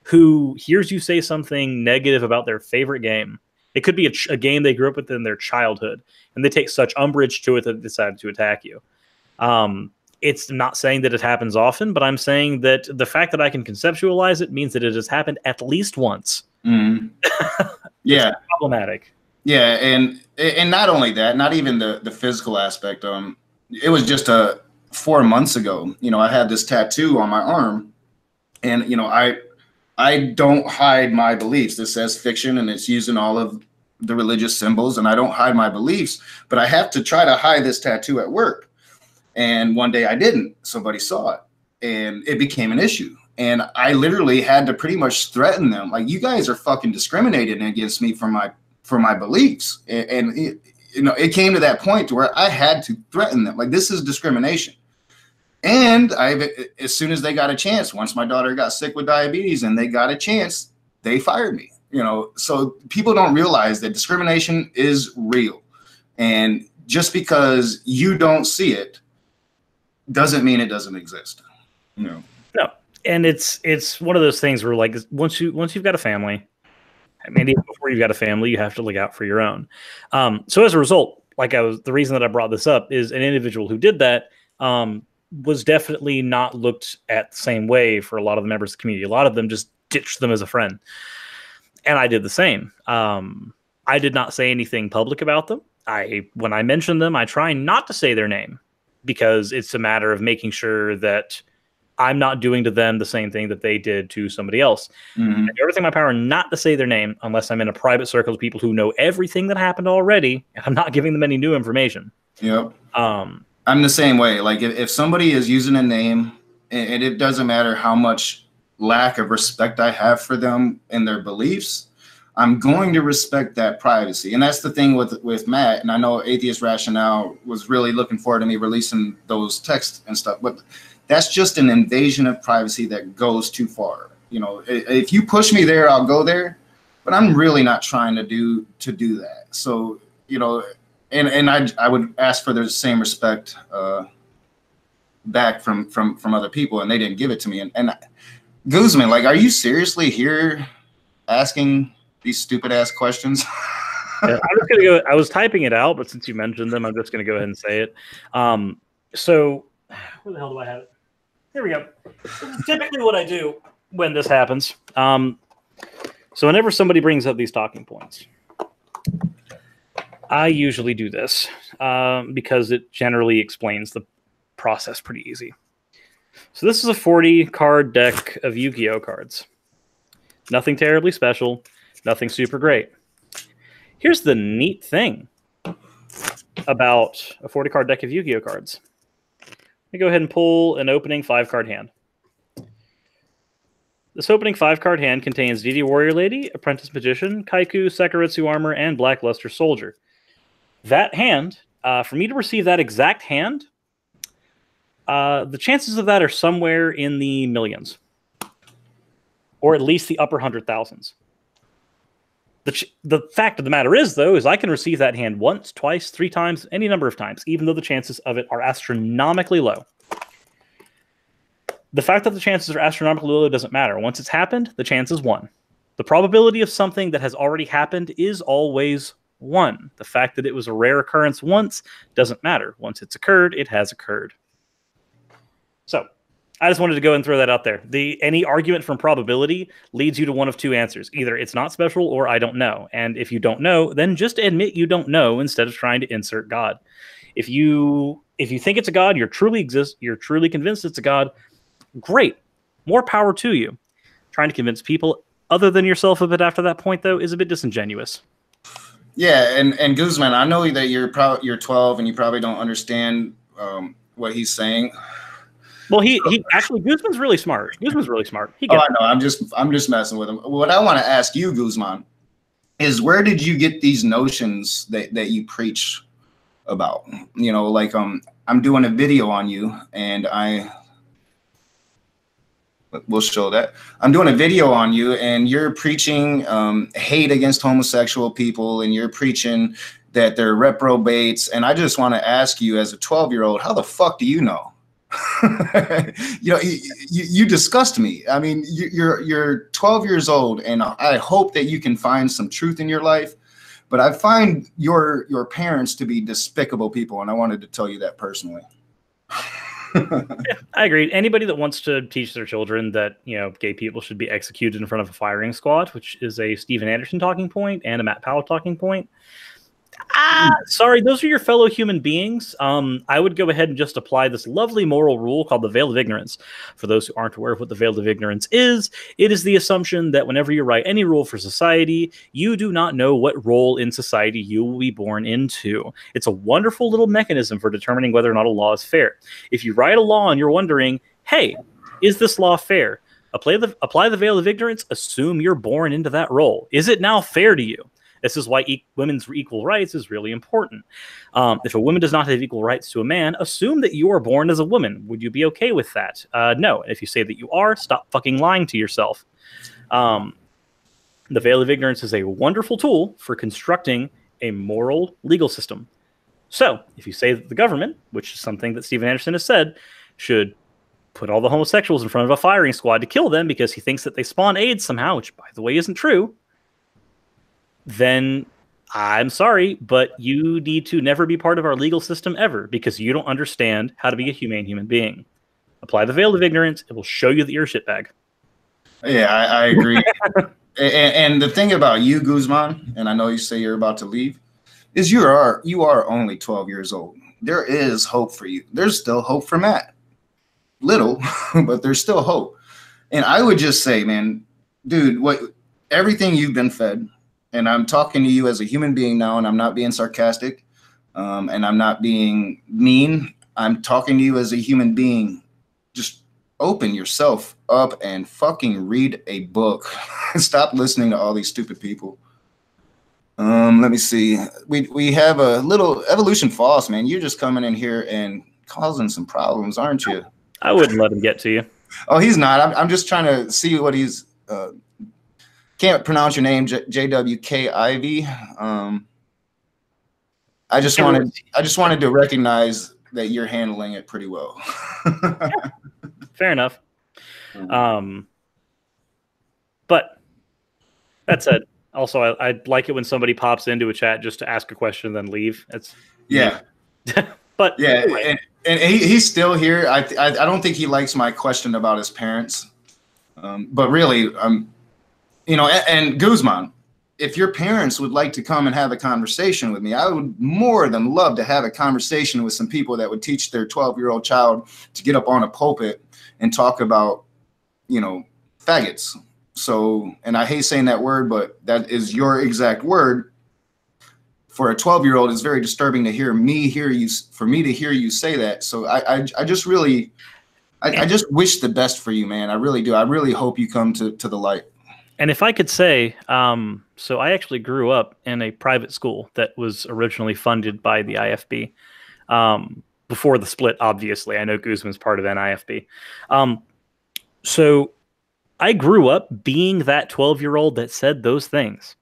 who hears you say something negative about their favorite game. It could be a game they grew up with in their childhood, and they take such umbrage to it that they decided to attack you. It's not saying that it happens often, but I'm saying that the fact that I can conceptualize it means that it has happened at least once. Yeah, problematic. Yeah, and not only that, not even the physical aspect. It was just 4 months ago. You know, I had this tattoo on my arm, and you know, I don't hide my beliefs. This says fiction, and it's using all of the religious symbols, and I don't hide my beliefs, but I have to try to hide this tattoo at work. And one day I didn't. Somebody saw it, and it became an issue. And I literally had to pretty much threaten them, like, you guys are fucking discriminating against me for my beliefs. And it, you know, it came to that point to where I had to threaten them, like, this is discrimination. And as soon as they got a chance, once my daughter got sick with diabetes and they got a chance, they fired me. You know, so people don't realize that discrimination is real. And just because you don't see it doesn't mean it doesn't exist. You know. No. And it's one of those things where, like, once you've got a family, I mean, even before you've got a family, you have to look out for your own. So as a result, the reason that I brought this up is an individual who did that was definitely not looked at the same way for a lot of the members of the community. A lot of them just ditched them as a friend. And I did the same. I did not say anything public about them. When I mention them, I try not to say their name, because it's a matter of making sure that I'm not doing to them the same thing that they did to somebody else. I do everything in my power not to say their name unless I'm in a private circle of people who know everything that happened already, and I'm not giving them any new information. Yep. I'm the same way. Like, if somebody is using a name, and it doesn't matter how much lack of respect I have for them and their beliefs, I'm going to respect that privacy. And that's the thing with Matt. And I know Atheist Rationale was really looking forward to me releasing those texts and stuff, but that's just an invasion of privacy that goes too far. You know, if you push me there, I'll go there, but I'm really not trying to do that. So, you know, and I would ask for the same respect back from other people, and they didn't give it to me. And Guzman, like, are you seriously here asking these stupid ass questions? Yeah, I'm just gonna go. I was typing it out, but since you mentioned them, I'm just gonna go ahead and say it. So where the hell do I have it? Here we go. This is typically what I do when this happens. So whenever somebody brings up these talking points, I usually do this because it generally explains the process pretty easy. So this is a 40 card deck of Yu-Gi-Oh cards. Nothing terribly special, nothing super great. Here's the neat thing about a 40 card deck of Yu-Gi-Oh cards. Let me go ahead and pull an opening 5-card hand. This opening 5-card hand contains DD Warrior Lady, Apprentice Magician, Kaiku, Sekaretsu Armor, and Blackluster Soldier. That hand, for me to receive that exact hand, the chances of that are somewhere in the millions, or at least the upper 100,000s. The fact of the matter is, though, is I can receive that hand once, twice, 3 times, any number of times, even though the chances of it are astronomically low. The fact that the chances are astronomically low doesn't matter. Once it's happened, the chance is 1. The probability of something that has already happened is always 1. The fact that it was a rare occurrence once doesn't matter. Once it's occurred, it has occurred. So I just wanted to go and throw that out there. Any argument from probability leads you to one of 2 answers. Either it's not special or I don't know. And if you don't know, then just admit you don't know instead of trying to insert God. If you think it's a God, you're truly convinced it's a God, great. More power to you. Trying to convince people other than yourself of it after that point, though, is a bit disingenuous. Yeah, and Guzman, I know that you're 12 and you probably don't understand what he's saying. Well, he actually, Guzman's really smart. Guzman's really smart. I know. I'm just messing with him. What I want to ask you, Guzman, is where did you get these notions that you preach about? You know, like I'm doing a video on you, and we'll show that. I'm doing a video on you, and you're preaching hate against homosexual people, and you're preaching that they're reprobates. And I just want to ask you, as a 12-year-old, how the fuck do you know? You know, you disgust me. I mean, you're 12 years old, and I hope that you can find some truth in your life. But I find your parents to be despicable people, and I wanted to tell you that personally. Yeah, I agree. Anybody that wants to teach their children that, you know, gay people should be executed in front of a firing squad, which is a Steven Anderson talking point and a Matt Powell talking point. Sorry, those are your fellow human beings. I would go ahead and just apply this lovely moral rule called the veil of ignorance. For those who aren't aware of what the veil of ignorance is, it is the assumption that whenever you write any rule for society, you do not know what role in society you will be born into. It's a wonderful little mechanism for determining whether or not a law is fair. If you write a law and you're wondering, hey, is this law fair? Apply the veil of ignorance, assume you're born into that role. Is it now fair to you? This is why women's equal rights is really important. If a woman does not have equal rights to a man, assume that you are born as a woman. Would you be okay with that? No. If you say that you are, stop fucking lying to yourself. The veil of ignorance is a wonderful tool for constructing a moral legal system. So if you say that the government, which is something that Steven Anderson has said, should put all the homosexuals in front of a firing squad to kill them because he thinks that they spawn AIDS somehow, which, by the way, isn't true, then I'm sorry, but you need to never be part of our legal system ever because you don't understand how to be a humane human being. Apply the veil of ignorance. It will show you that you're a shitbag. Yeah, I agree. and the thing about you, Guzman, and I know you say you're about to leave, is you are only 12 years old. There is hope for you. There's still hope for Matt. Little, but there's still hope. And I would just say, man, dude, everything you've been fed, and I'm talking to you as a human being now, and I'm not being sarcastic, and I'm not being mean. I'm talking to you as a human being. Just open yourself up and fucking read a book. Stop listening to all these stupid people. Let me see. We have a little Evolution False, man. You're just coming in here and causing some problems, aren't you? I wouldn't let him get to you. Oh, he's not. I'm just trying to see what he's... can't pronounce your name, JWKIV. I just wanted to recognize that you're handling it pretty well. Yeah, fair enough. But that said, also I like it when somebody pops into a chat just to ask a question and then leave. It's yeah. But yeah, anyway. and he's still here. I don't think he likes my question about his parents. But really, you know, and Guzman, if your parents would like to come and have a conversation with me, I would more than love to have a conversation with some people that would teach their 12-year-old child to get up on a pulpit and talk about, you know, faggots. So, and I hate saying that word, but that is your exact word. For a 12-year-old, it's very disturbing to hear me hear you say that. So I just really, I just wish the best for you, man. I really do. I really hope you come to the light. And if I could say, so I actually grew up in a private school that was originally funded by the IFB before the split, obviously. I know Guzman's part of NIFB. So I grew up being that 12-year-old that said those things.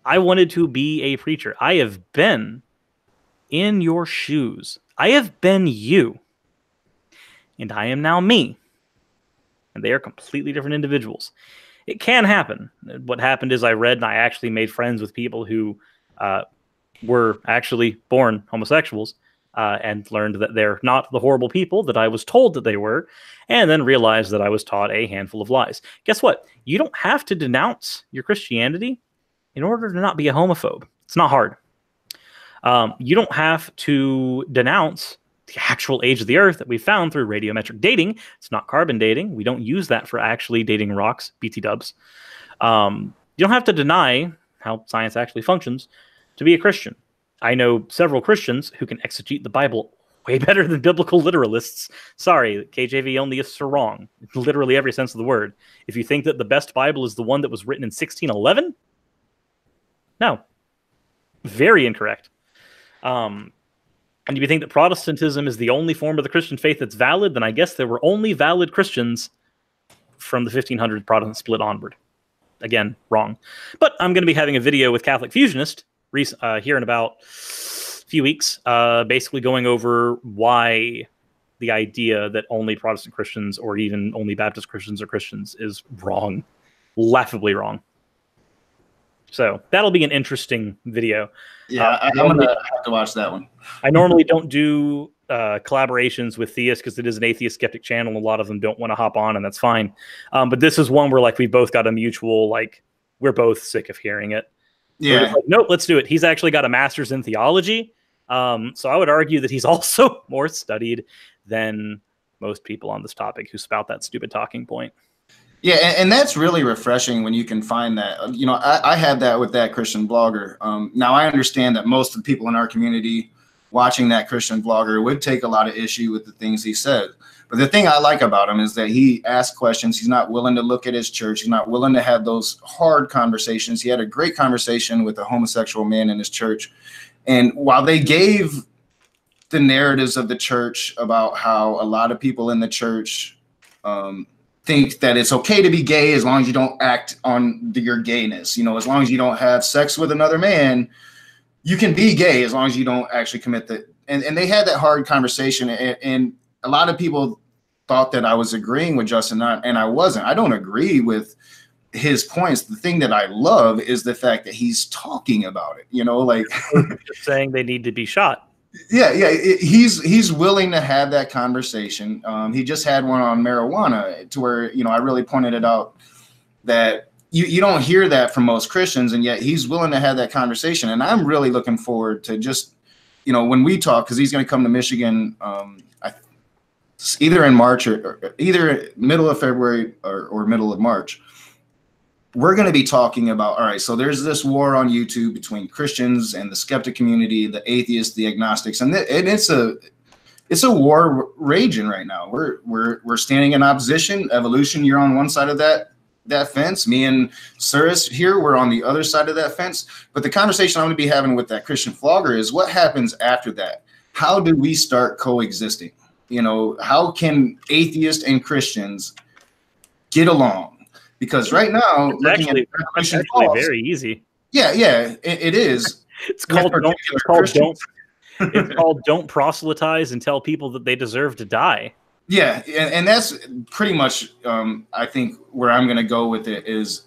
I wanted to be a preacher. I have been in your shoes. I have been you. And I am now me. And they are completely different individuals. It can happen. What happened is I read and I actually made friends with people who were actually born homosexuals and learned that they're not the horrible people that I was told that they were, and then realized that I was taught a handful of lies. Guess what? You don't have to denounce your Christianity in order to not be a homophobe. It's not hard. You don't have to denounce the actual age of the earth that we found through radiometric dating. It's not carbon dating. We don't use that for actually dating rocks, BT dubs. You don't have to deny how science actually functions to be a Christian. I know several Christians who can exegete the Bible way better than biblical literalists. Sorry, KJV onlyists are wrong. Literally every sense of the word. If you think that the best Bible is the one that was written in 1611, no. Very incorrect. And if you think that Protestantism is the only form of the Christian faith that's valid, then I guess there were only valid Christians from the 1500 Protestant split onward. Again, wrong. But I'm going to be having a video with Catholic Fusionist here in about a few weeks, basically going over why the idea that only Protestant Christians or even only Baptist Christians are Christians is wrong, laughably wrong. So that'll be an interesting video. Yeah, I'm going to have to watch that one. I normally don't do collaborations with theists because it is an atheist skeptic channel. A lot of them don't want to hop on, and that's fine. But this is one where like we both got a mutual, like we're both sick of hearing it. Yeah. Like, nope, let's do it. He's actually got a master's in theology. So I would argue that he's also more studied than most people on this topic who spout that stupid talking point. Yeah, and that's really refreshing when you can find that. You know, I had that with that Christian blogger. Now, I understand that most of the people in our community watching that Christian blogger would take a lot of issue with the things he said. But the thing I like about him is that he asks questions. He's not willing to look at his church. He's not willing to have those hard conversations. He had a great conversation with a homosexual man in his church. And while they gave the narratives of the church about how a lot of people in the church think that it's okay to be gay as long as you don't act on your gayness. You know, as long as you don't have sex with another man, you can be gay as long as you don't actually commit the. And they had that hard conversation, and a lot of people thought that I was agreeing with Justin, and I wasn't. I don't agree with his points. The thing that I love is the fact that he's talking about it. You know, like just saying they need to be shot. Yeah, he's willing to have that conversation. He just had one on marijuana to where, you know, I really pointed it out that you don't hear that from most Christians, and yet he's willing to have that conversation. And I'm really looking forward to just, you know, when we talk, because he's going to come to Michigan either in March or either middle of February or middle of March. We're going to be talking about, all right, so there's this war on YouTube between Christians and the skeptic community, the atheists, the agnostics, and it's a war raging right now. We're standing in opposition. Evolution, you're on one side of that fence. Me and Suris here, we're on the other side of that fence. But the conversation I'm going to be having with that Christian vlogger is what happens after that? How do we start coexisting? You know, how can atheists and Christians get along? Because right now, it's actually very easy. Yeah, it is. It's called don't proselytize and tell people that they deserve to die. Yeah, and that's pretty much I think where I'm going to go with it is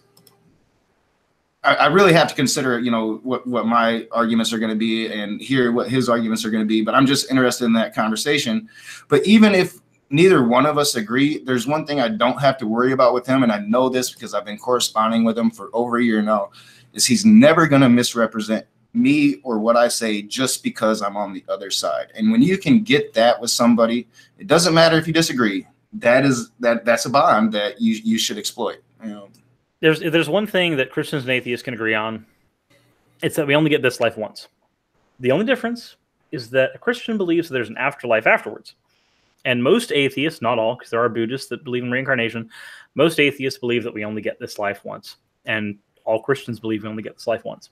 I really have to consider, you know, what my arguments are going to be and hear what his arguments are going to be. But I'm just interested in that conversation. But even if neither one of us agree, there's one thing I don't have to worry about with him, and I know this because I've been corresponding with him for over a year now, is he's never going to misrepresent me or what I say just because I'm on the other side. And when you can get that with somebody, it doesn't matter if you disagree. That's a bond that you should exploit. You know, there's one thing that Christians and atheists can agree on. It's that we only get this life once. The only difference is that a Christian believes that there's an afterlife afterwards. And most atheists, not all, because there are Buddhists that believe in reincarnation, most atheists believe that we only get this life once. And all Christians believe we only get this life once.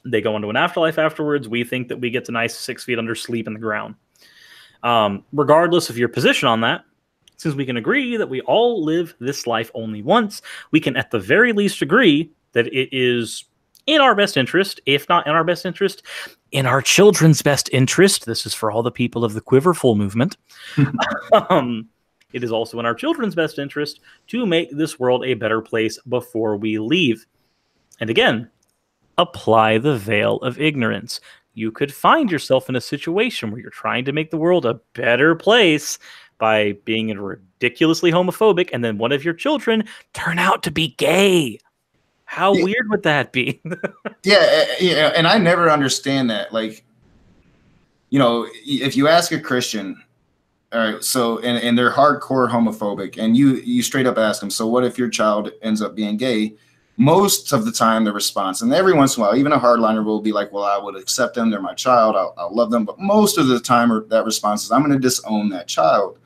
They go into an afterlife afterwards. We think that we get to nice 6 feet under sleep in the ground. Regardless of your position on that, since we can agree that we all live this life only once, we can at the very least agree that it is in our best interest, if not in our best interest, in our children's best interest. This is for all the people of the Quiverful movement. It is also in our children's best interest to make this world a better place before we leave. And again, apply the veil of ignorance. You could find yourself in a situation where you're trying to make the world a better place by being ridiculously homophobic, and then one of your children turn out to be gay. How weird would that be? Yeah, and I never understand that. Like, you know, if you ask a Christian, all right, so and they're hardcore homophobic, and you straight up ask them, so what if your child ends up being gay? Most of the time, the response, and every once in a while, even a hardliner will be like, well, I would accept them. They're my child. I'll love them. But most of the time, that response is, I'm going to disown that child.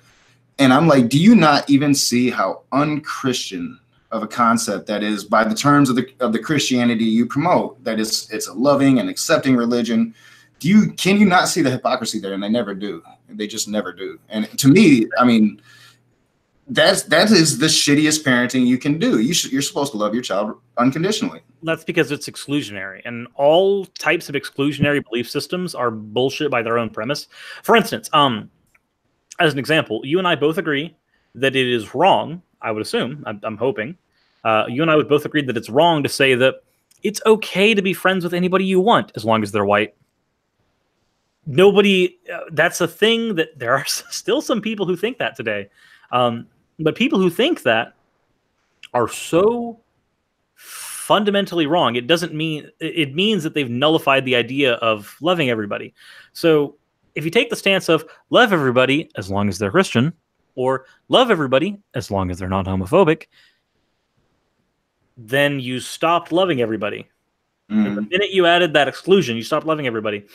And I'm like, do you not even see how unchristian of a concept that is by the terms of the Christianity you promote? That is, it's a loving and accepting religion. Can you not see the hypocrisy there? And they never do. They just never do. And to me, I mean, that is the shittiest parenting you can do. You're supposed to love your child unconditionally. That's because it's exclusionary, and all types of exclusionary belief systems are bullshit by their own premise. For instance, as an example, you and I both agree that it is wrong. I would assume, I'm hoping, you and I would both agree that it's wrong to say that it's okay to be friends with anybody you want as long as they're white. Nobody, that's a thing that there are still some people who think that today. But people who think that are so fundamentally wrong. It means that they've nullified the idea of loving everybody. So if you take the stance of love everybody as long as they're Christian, or love everybody as long as they're not homophobic, then you stopped loving everybody. And the minute you added that exclusion, you stopped loving everybody.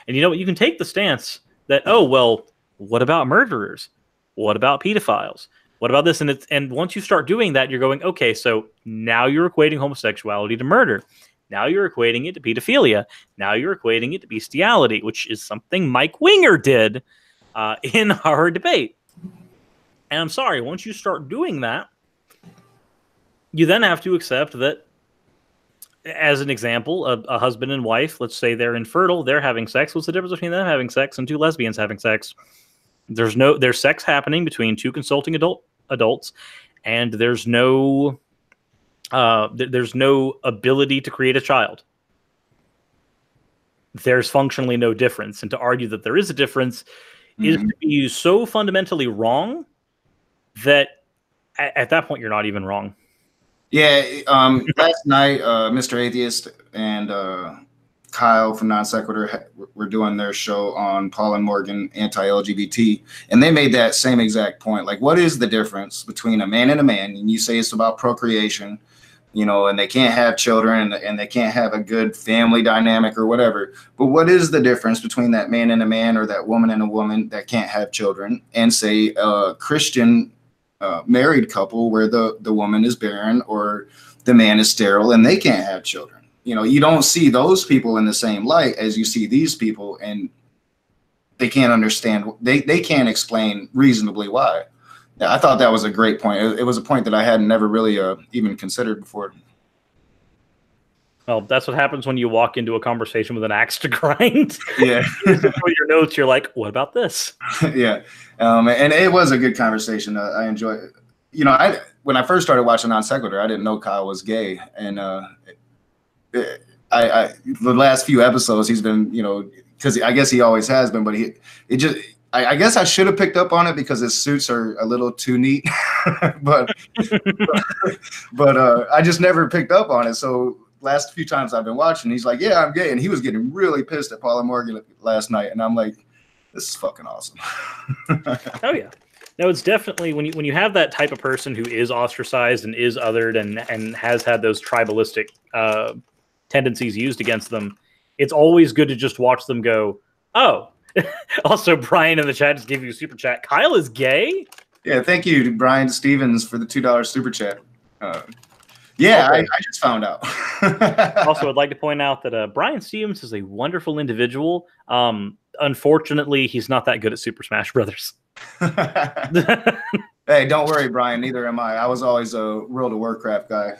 And you know what? You can take the stance that, oh, well, what about murderers? What about pedophiles? What about this? And once you start doing that, you're going, okay, so now you're equating homosexuality to murder. Now you're equating it to pedophilia. Now you're equating it to bestiality, which is something Mike Winger did in our debate. And I'm sorry, once you start doing that, you then have to accept that, as an example, a husband and wife, let's say they're infertile, they're having sex. What's the difference between them having sex and two lesbians having sex? There's sex happening between two consulting adults, and there's no ability to create a child. There's functionally no difference, and to argue that there is a difference is to be so fundamentally wrong that at that point you're not even wrong. Yeah, last night, Mr. Atheist and Kyle from Non Sequitur were doing their show on Paul and Morgan anti-LGBT, and they made that same exact point. Like, what is the difference between a man and a man? And you say it's about procreation, you know, and they can't have children and they can't have a good family dynamic or whatever. But what is the difference between that man and a man, or that woman and a woman that can't have children, and say a Christian married couple where the woman is barren or the man is sterile and they can't have children? You know, you don't see those people in the same light as you see these people, and they can't understand. They can't explain reasonably why. I thought that was a great point. It was a point that I had never really even considered before. Well, that's what happens when you walk into a conversation with an axe to grind. Yeah. With your notes, you're like, what about this? Yeah. And it was a good conversation. I enjoyed it. You know, when I first started watching Non Sequitur, I didn't know Kyle was gay. And the last few episodes, he's been, you know, because I guess he always has been, but I guess I should have picked up on it because his suits are a little too neat, but I just never picked up on it. So last few times I've been watching, he's like, yeah, I'm gay. And he was getting really pissed at Paul and Morgan last night. And I'm like, this is fucking awesome. Oh, yeah. No, it's definitely when you have that type of person who is ostracized and is othered and has had those tribalistic tendencies used against them, it's always good to just watch them go, oh. Also, Brian in the chat just gave you a super chat. Kyle is gay? Yeah, thank you to Brian Stevens for the $2 super chat. Yeah, okay. I just found out. Also, I'd like to point out that Brian Stevens is a wonderful individual. Unfortunately, he's not that good at Super Smash Brothers. Hey, don't worry, Brian. Neither am I. I was always a World of Warcraft guy.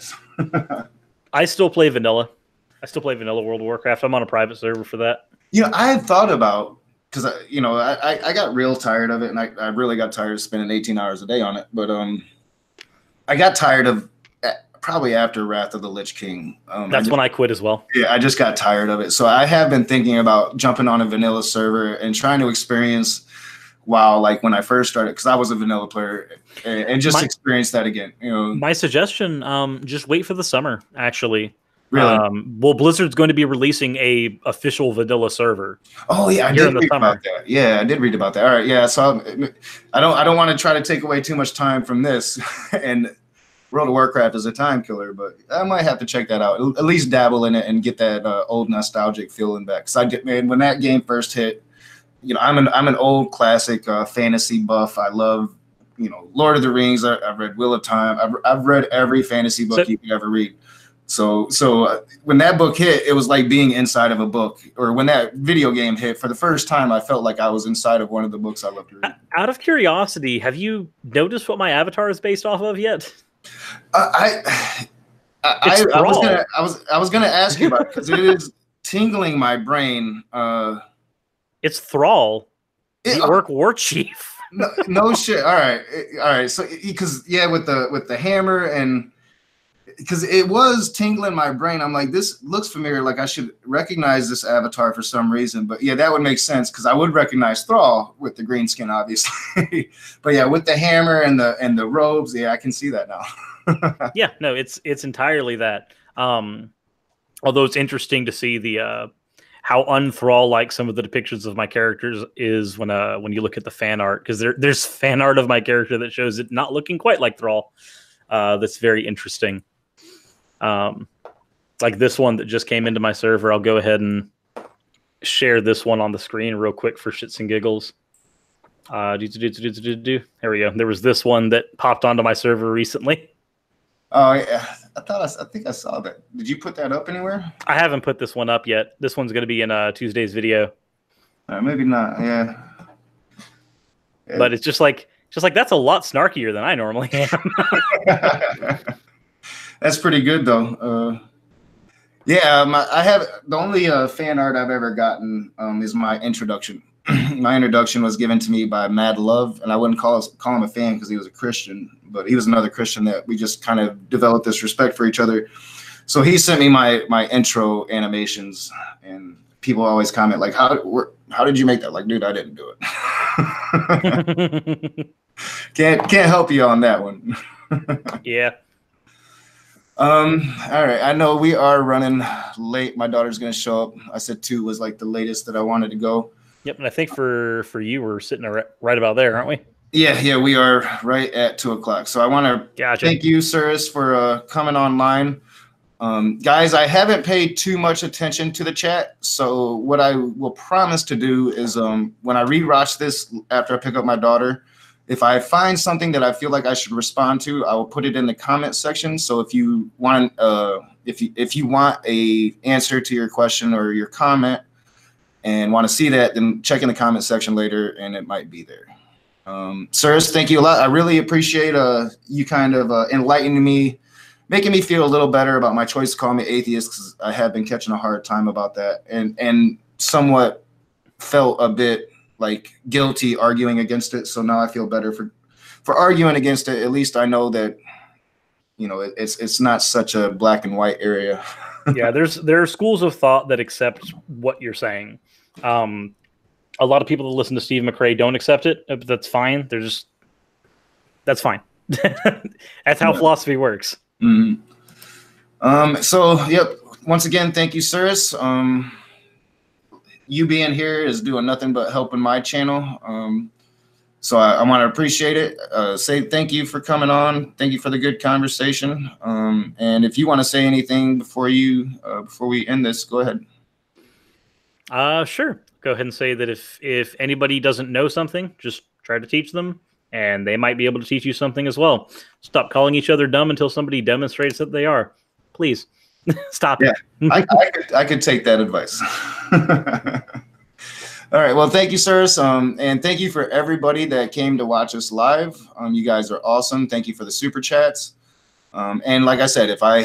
I still play vanilla. I still play vanilla World of Warcraft. I'm on a private server for that. You know, I had thought about, because I got real tired of it, and I really got tired of spending 18 hours a day on it. But I got tired of probably after Wrath of the Lich King. That's when I quit as well. Yeah, I just got tired of it. So I have been thinking about jumping on a vanilla server and trying to experience WoW like when I first started, because I was a vanilla player, and just experience that again. You know, my suggestion: just wait for the summer. Actually. Really? Well, Blizzard's going to be releasing a official vanilla server. Oh yeah, I did read about that. Yeah, I did read about that. All right, yeah. So I don't want to try to take away too much time from this, and World of Warcraft is a time killer, but I might have to check that out. At least dabble in it and get that old nostalgic feeling back. Because when that game first hit, you know, I'm an old classic fantasy buff. I love, you know, Lord of the Rings. I've read Wheel of Time. I've read every fantasy book you could ever read. So when that book hit, it was like being inside of a book. Or when that video game hit, for the first time, I felt like I was inside of one of the books I love to read. Out of curiosity, have you noticed what my avatar is based off of yet? I was gonna ask you about it because it is tingling my brain. It's Thrall, the Orc War Chief. No shit. All right. So because with the hammer and. Because it was tingling my brain. I'm like, this looks familiar. Like I should recognize this avatar for some reason. But yeah, that would make sense because I would recognize Thrall with the green skin, obviously. But yeah, with the hammer and the robes, yeah, I can see that now. Yeah, no, it's entirely that. Although it's interesting to see the how un-Thrall like some of the depictions of my characters is when you look at the fan art, because there's fan art of my character that shows it not looking quite like Thrall. That's very interesting. Like this one that just came into my server. I'll go ahead and share this one on the screen real quick for shits and giggles. There we go. There was this one that popped onto my server recently. Oh yeah, I think I saw that. Did you put that up anywhere? I haven't put this one up yet. This one's going to be in Tuesday's video. Maybe not. Yeah. But it's just like that's a lot snarkier than I normally am. That's pretty good though. I have the only fan art I've ever gotten is my introduction. My introduction was given to me by Mad Love, and I wouldn't call him a fan because he was a Christian, but he was another Christian that we just kind of developed this respect for each other. So he sent me my intro animations, and people always comment like, "How did you make that?" Like, dude, I didn't do it. Can't help you on that one. Yeah. All right. I know we are running late. My daughter's gonna show up. I said 2 was like the latest that I wanted to go. Yep, and I think for you, we're sitting right about there, aren't we? Yeah, we are right at 2 o'clock. So I want to thank you, Suris, for coming online. Guys, I haven't paid too much attention to the chat. So what I will promise to do is when I rewatch this after I pick up my daughter, if I find something that I feel like I should respond to, I will put it in the comment section. So if you want if you want a answer to your question or your comment and want to see that, then check in the comment section later and it might be there. Sirs, thank you a lot. I really appreciate you kind of enlightening me, making me feel a little better about my choice to call me atheist, because I have been catching a hard time about that and somewhat felt a bit like guilty arguing against it. So now I feel better for arguing against it. At least I know that, it's not such a black and white area. Yeah, there are schools of thought that accept what you're saying. A lot of people that listen to Steve McRae don't accept it, but that's fine. That's fine. That's how philosophy works. Mm-hmm. So, yep. Once again, thank you, Suris. You being here is doing nothing but helping my channel. So I want to appreciate it. Say thank you for coming on. Thank you for the good conversation. And if you want to say anything before we end this, go ahead. Sure. Go ahead and say that if anybody doesn't know something, just try to teach them, and they might be able to teach you something as well. Stop calling each other dumb until somebody demonstrates that they are. Please stop. Yeah, I could take that advice. All right. Well, thank you, sirs. And thank you for everybody that came to watch us live. You guys are awesome. Thank you for the super chats. And like I said, if I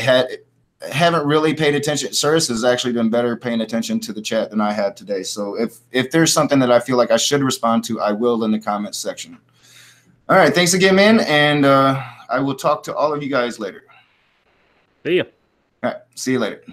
haven't really paid attention, Suris has actually been better paying attention to the chat than I had today. So if there's something that I feel like I should respond to, I will in the comments section. All right. Thanks again, man. And I will talk to all of you guys later. See ya. All right. See you later.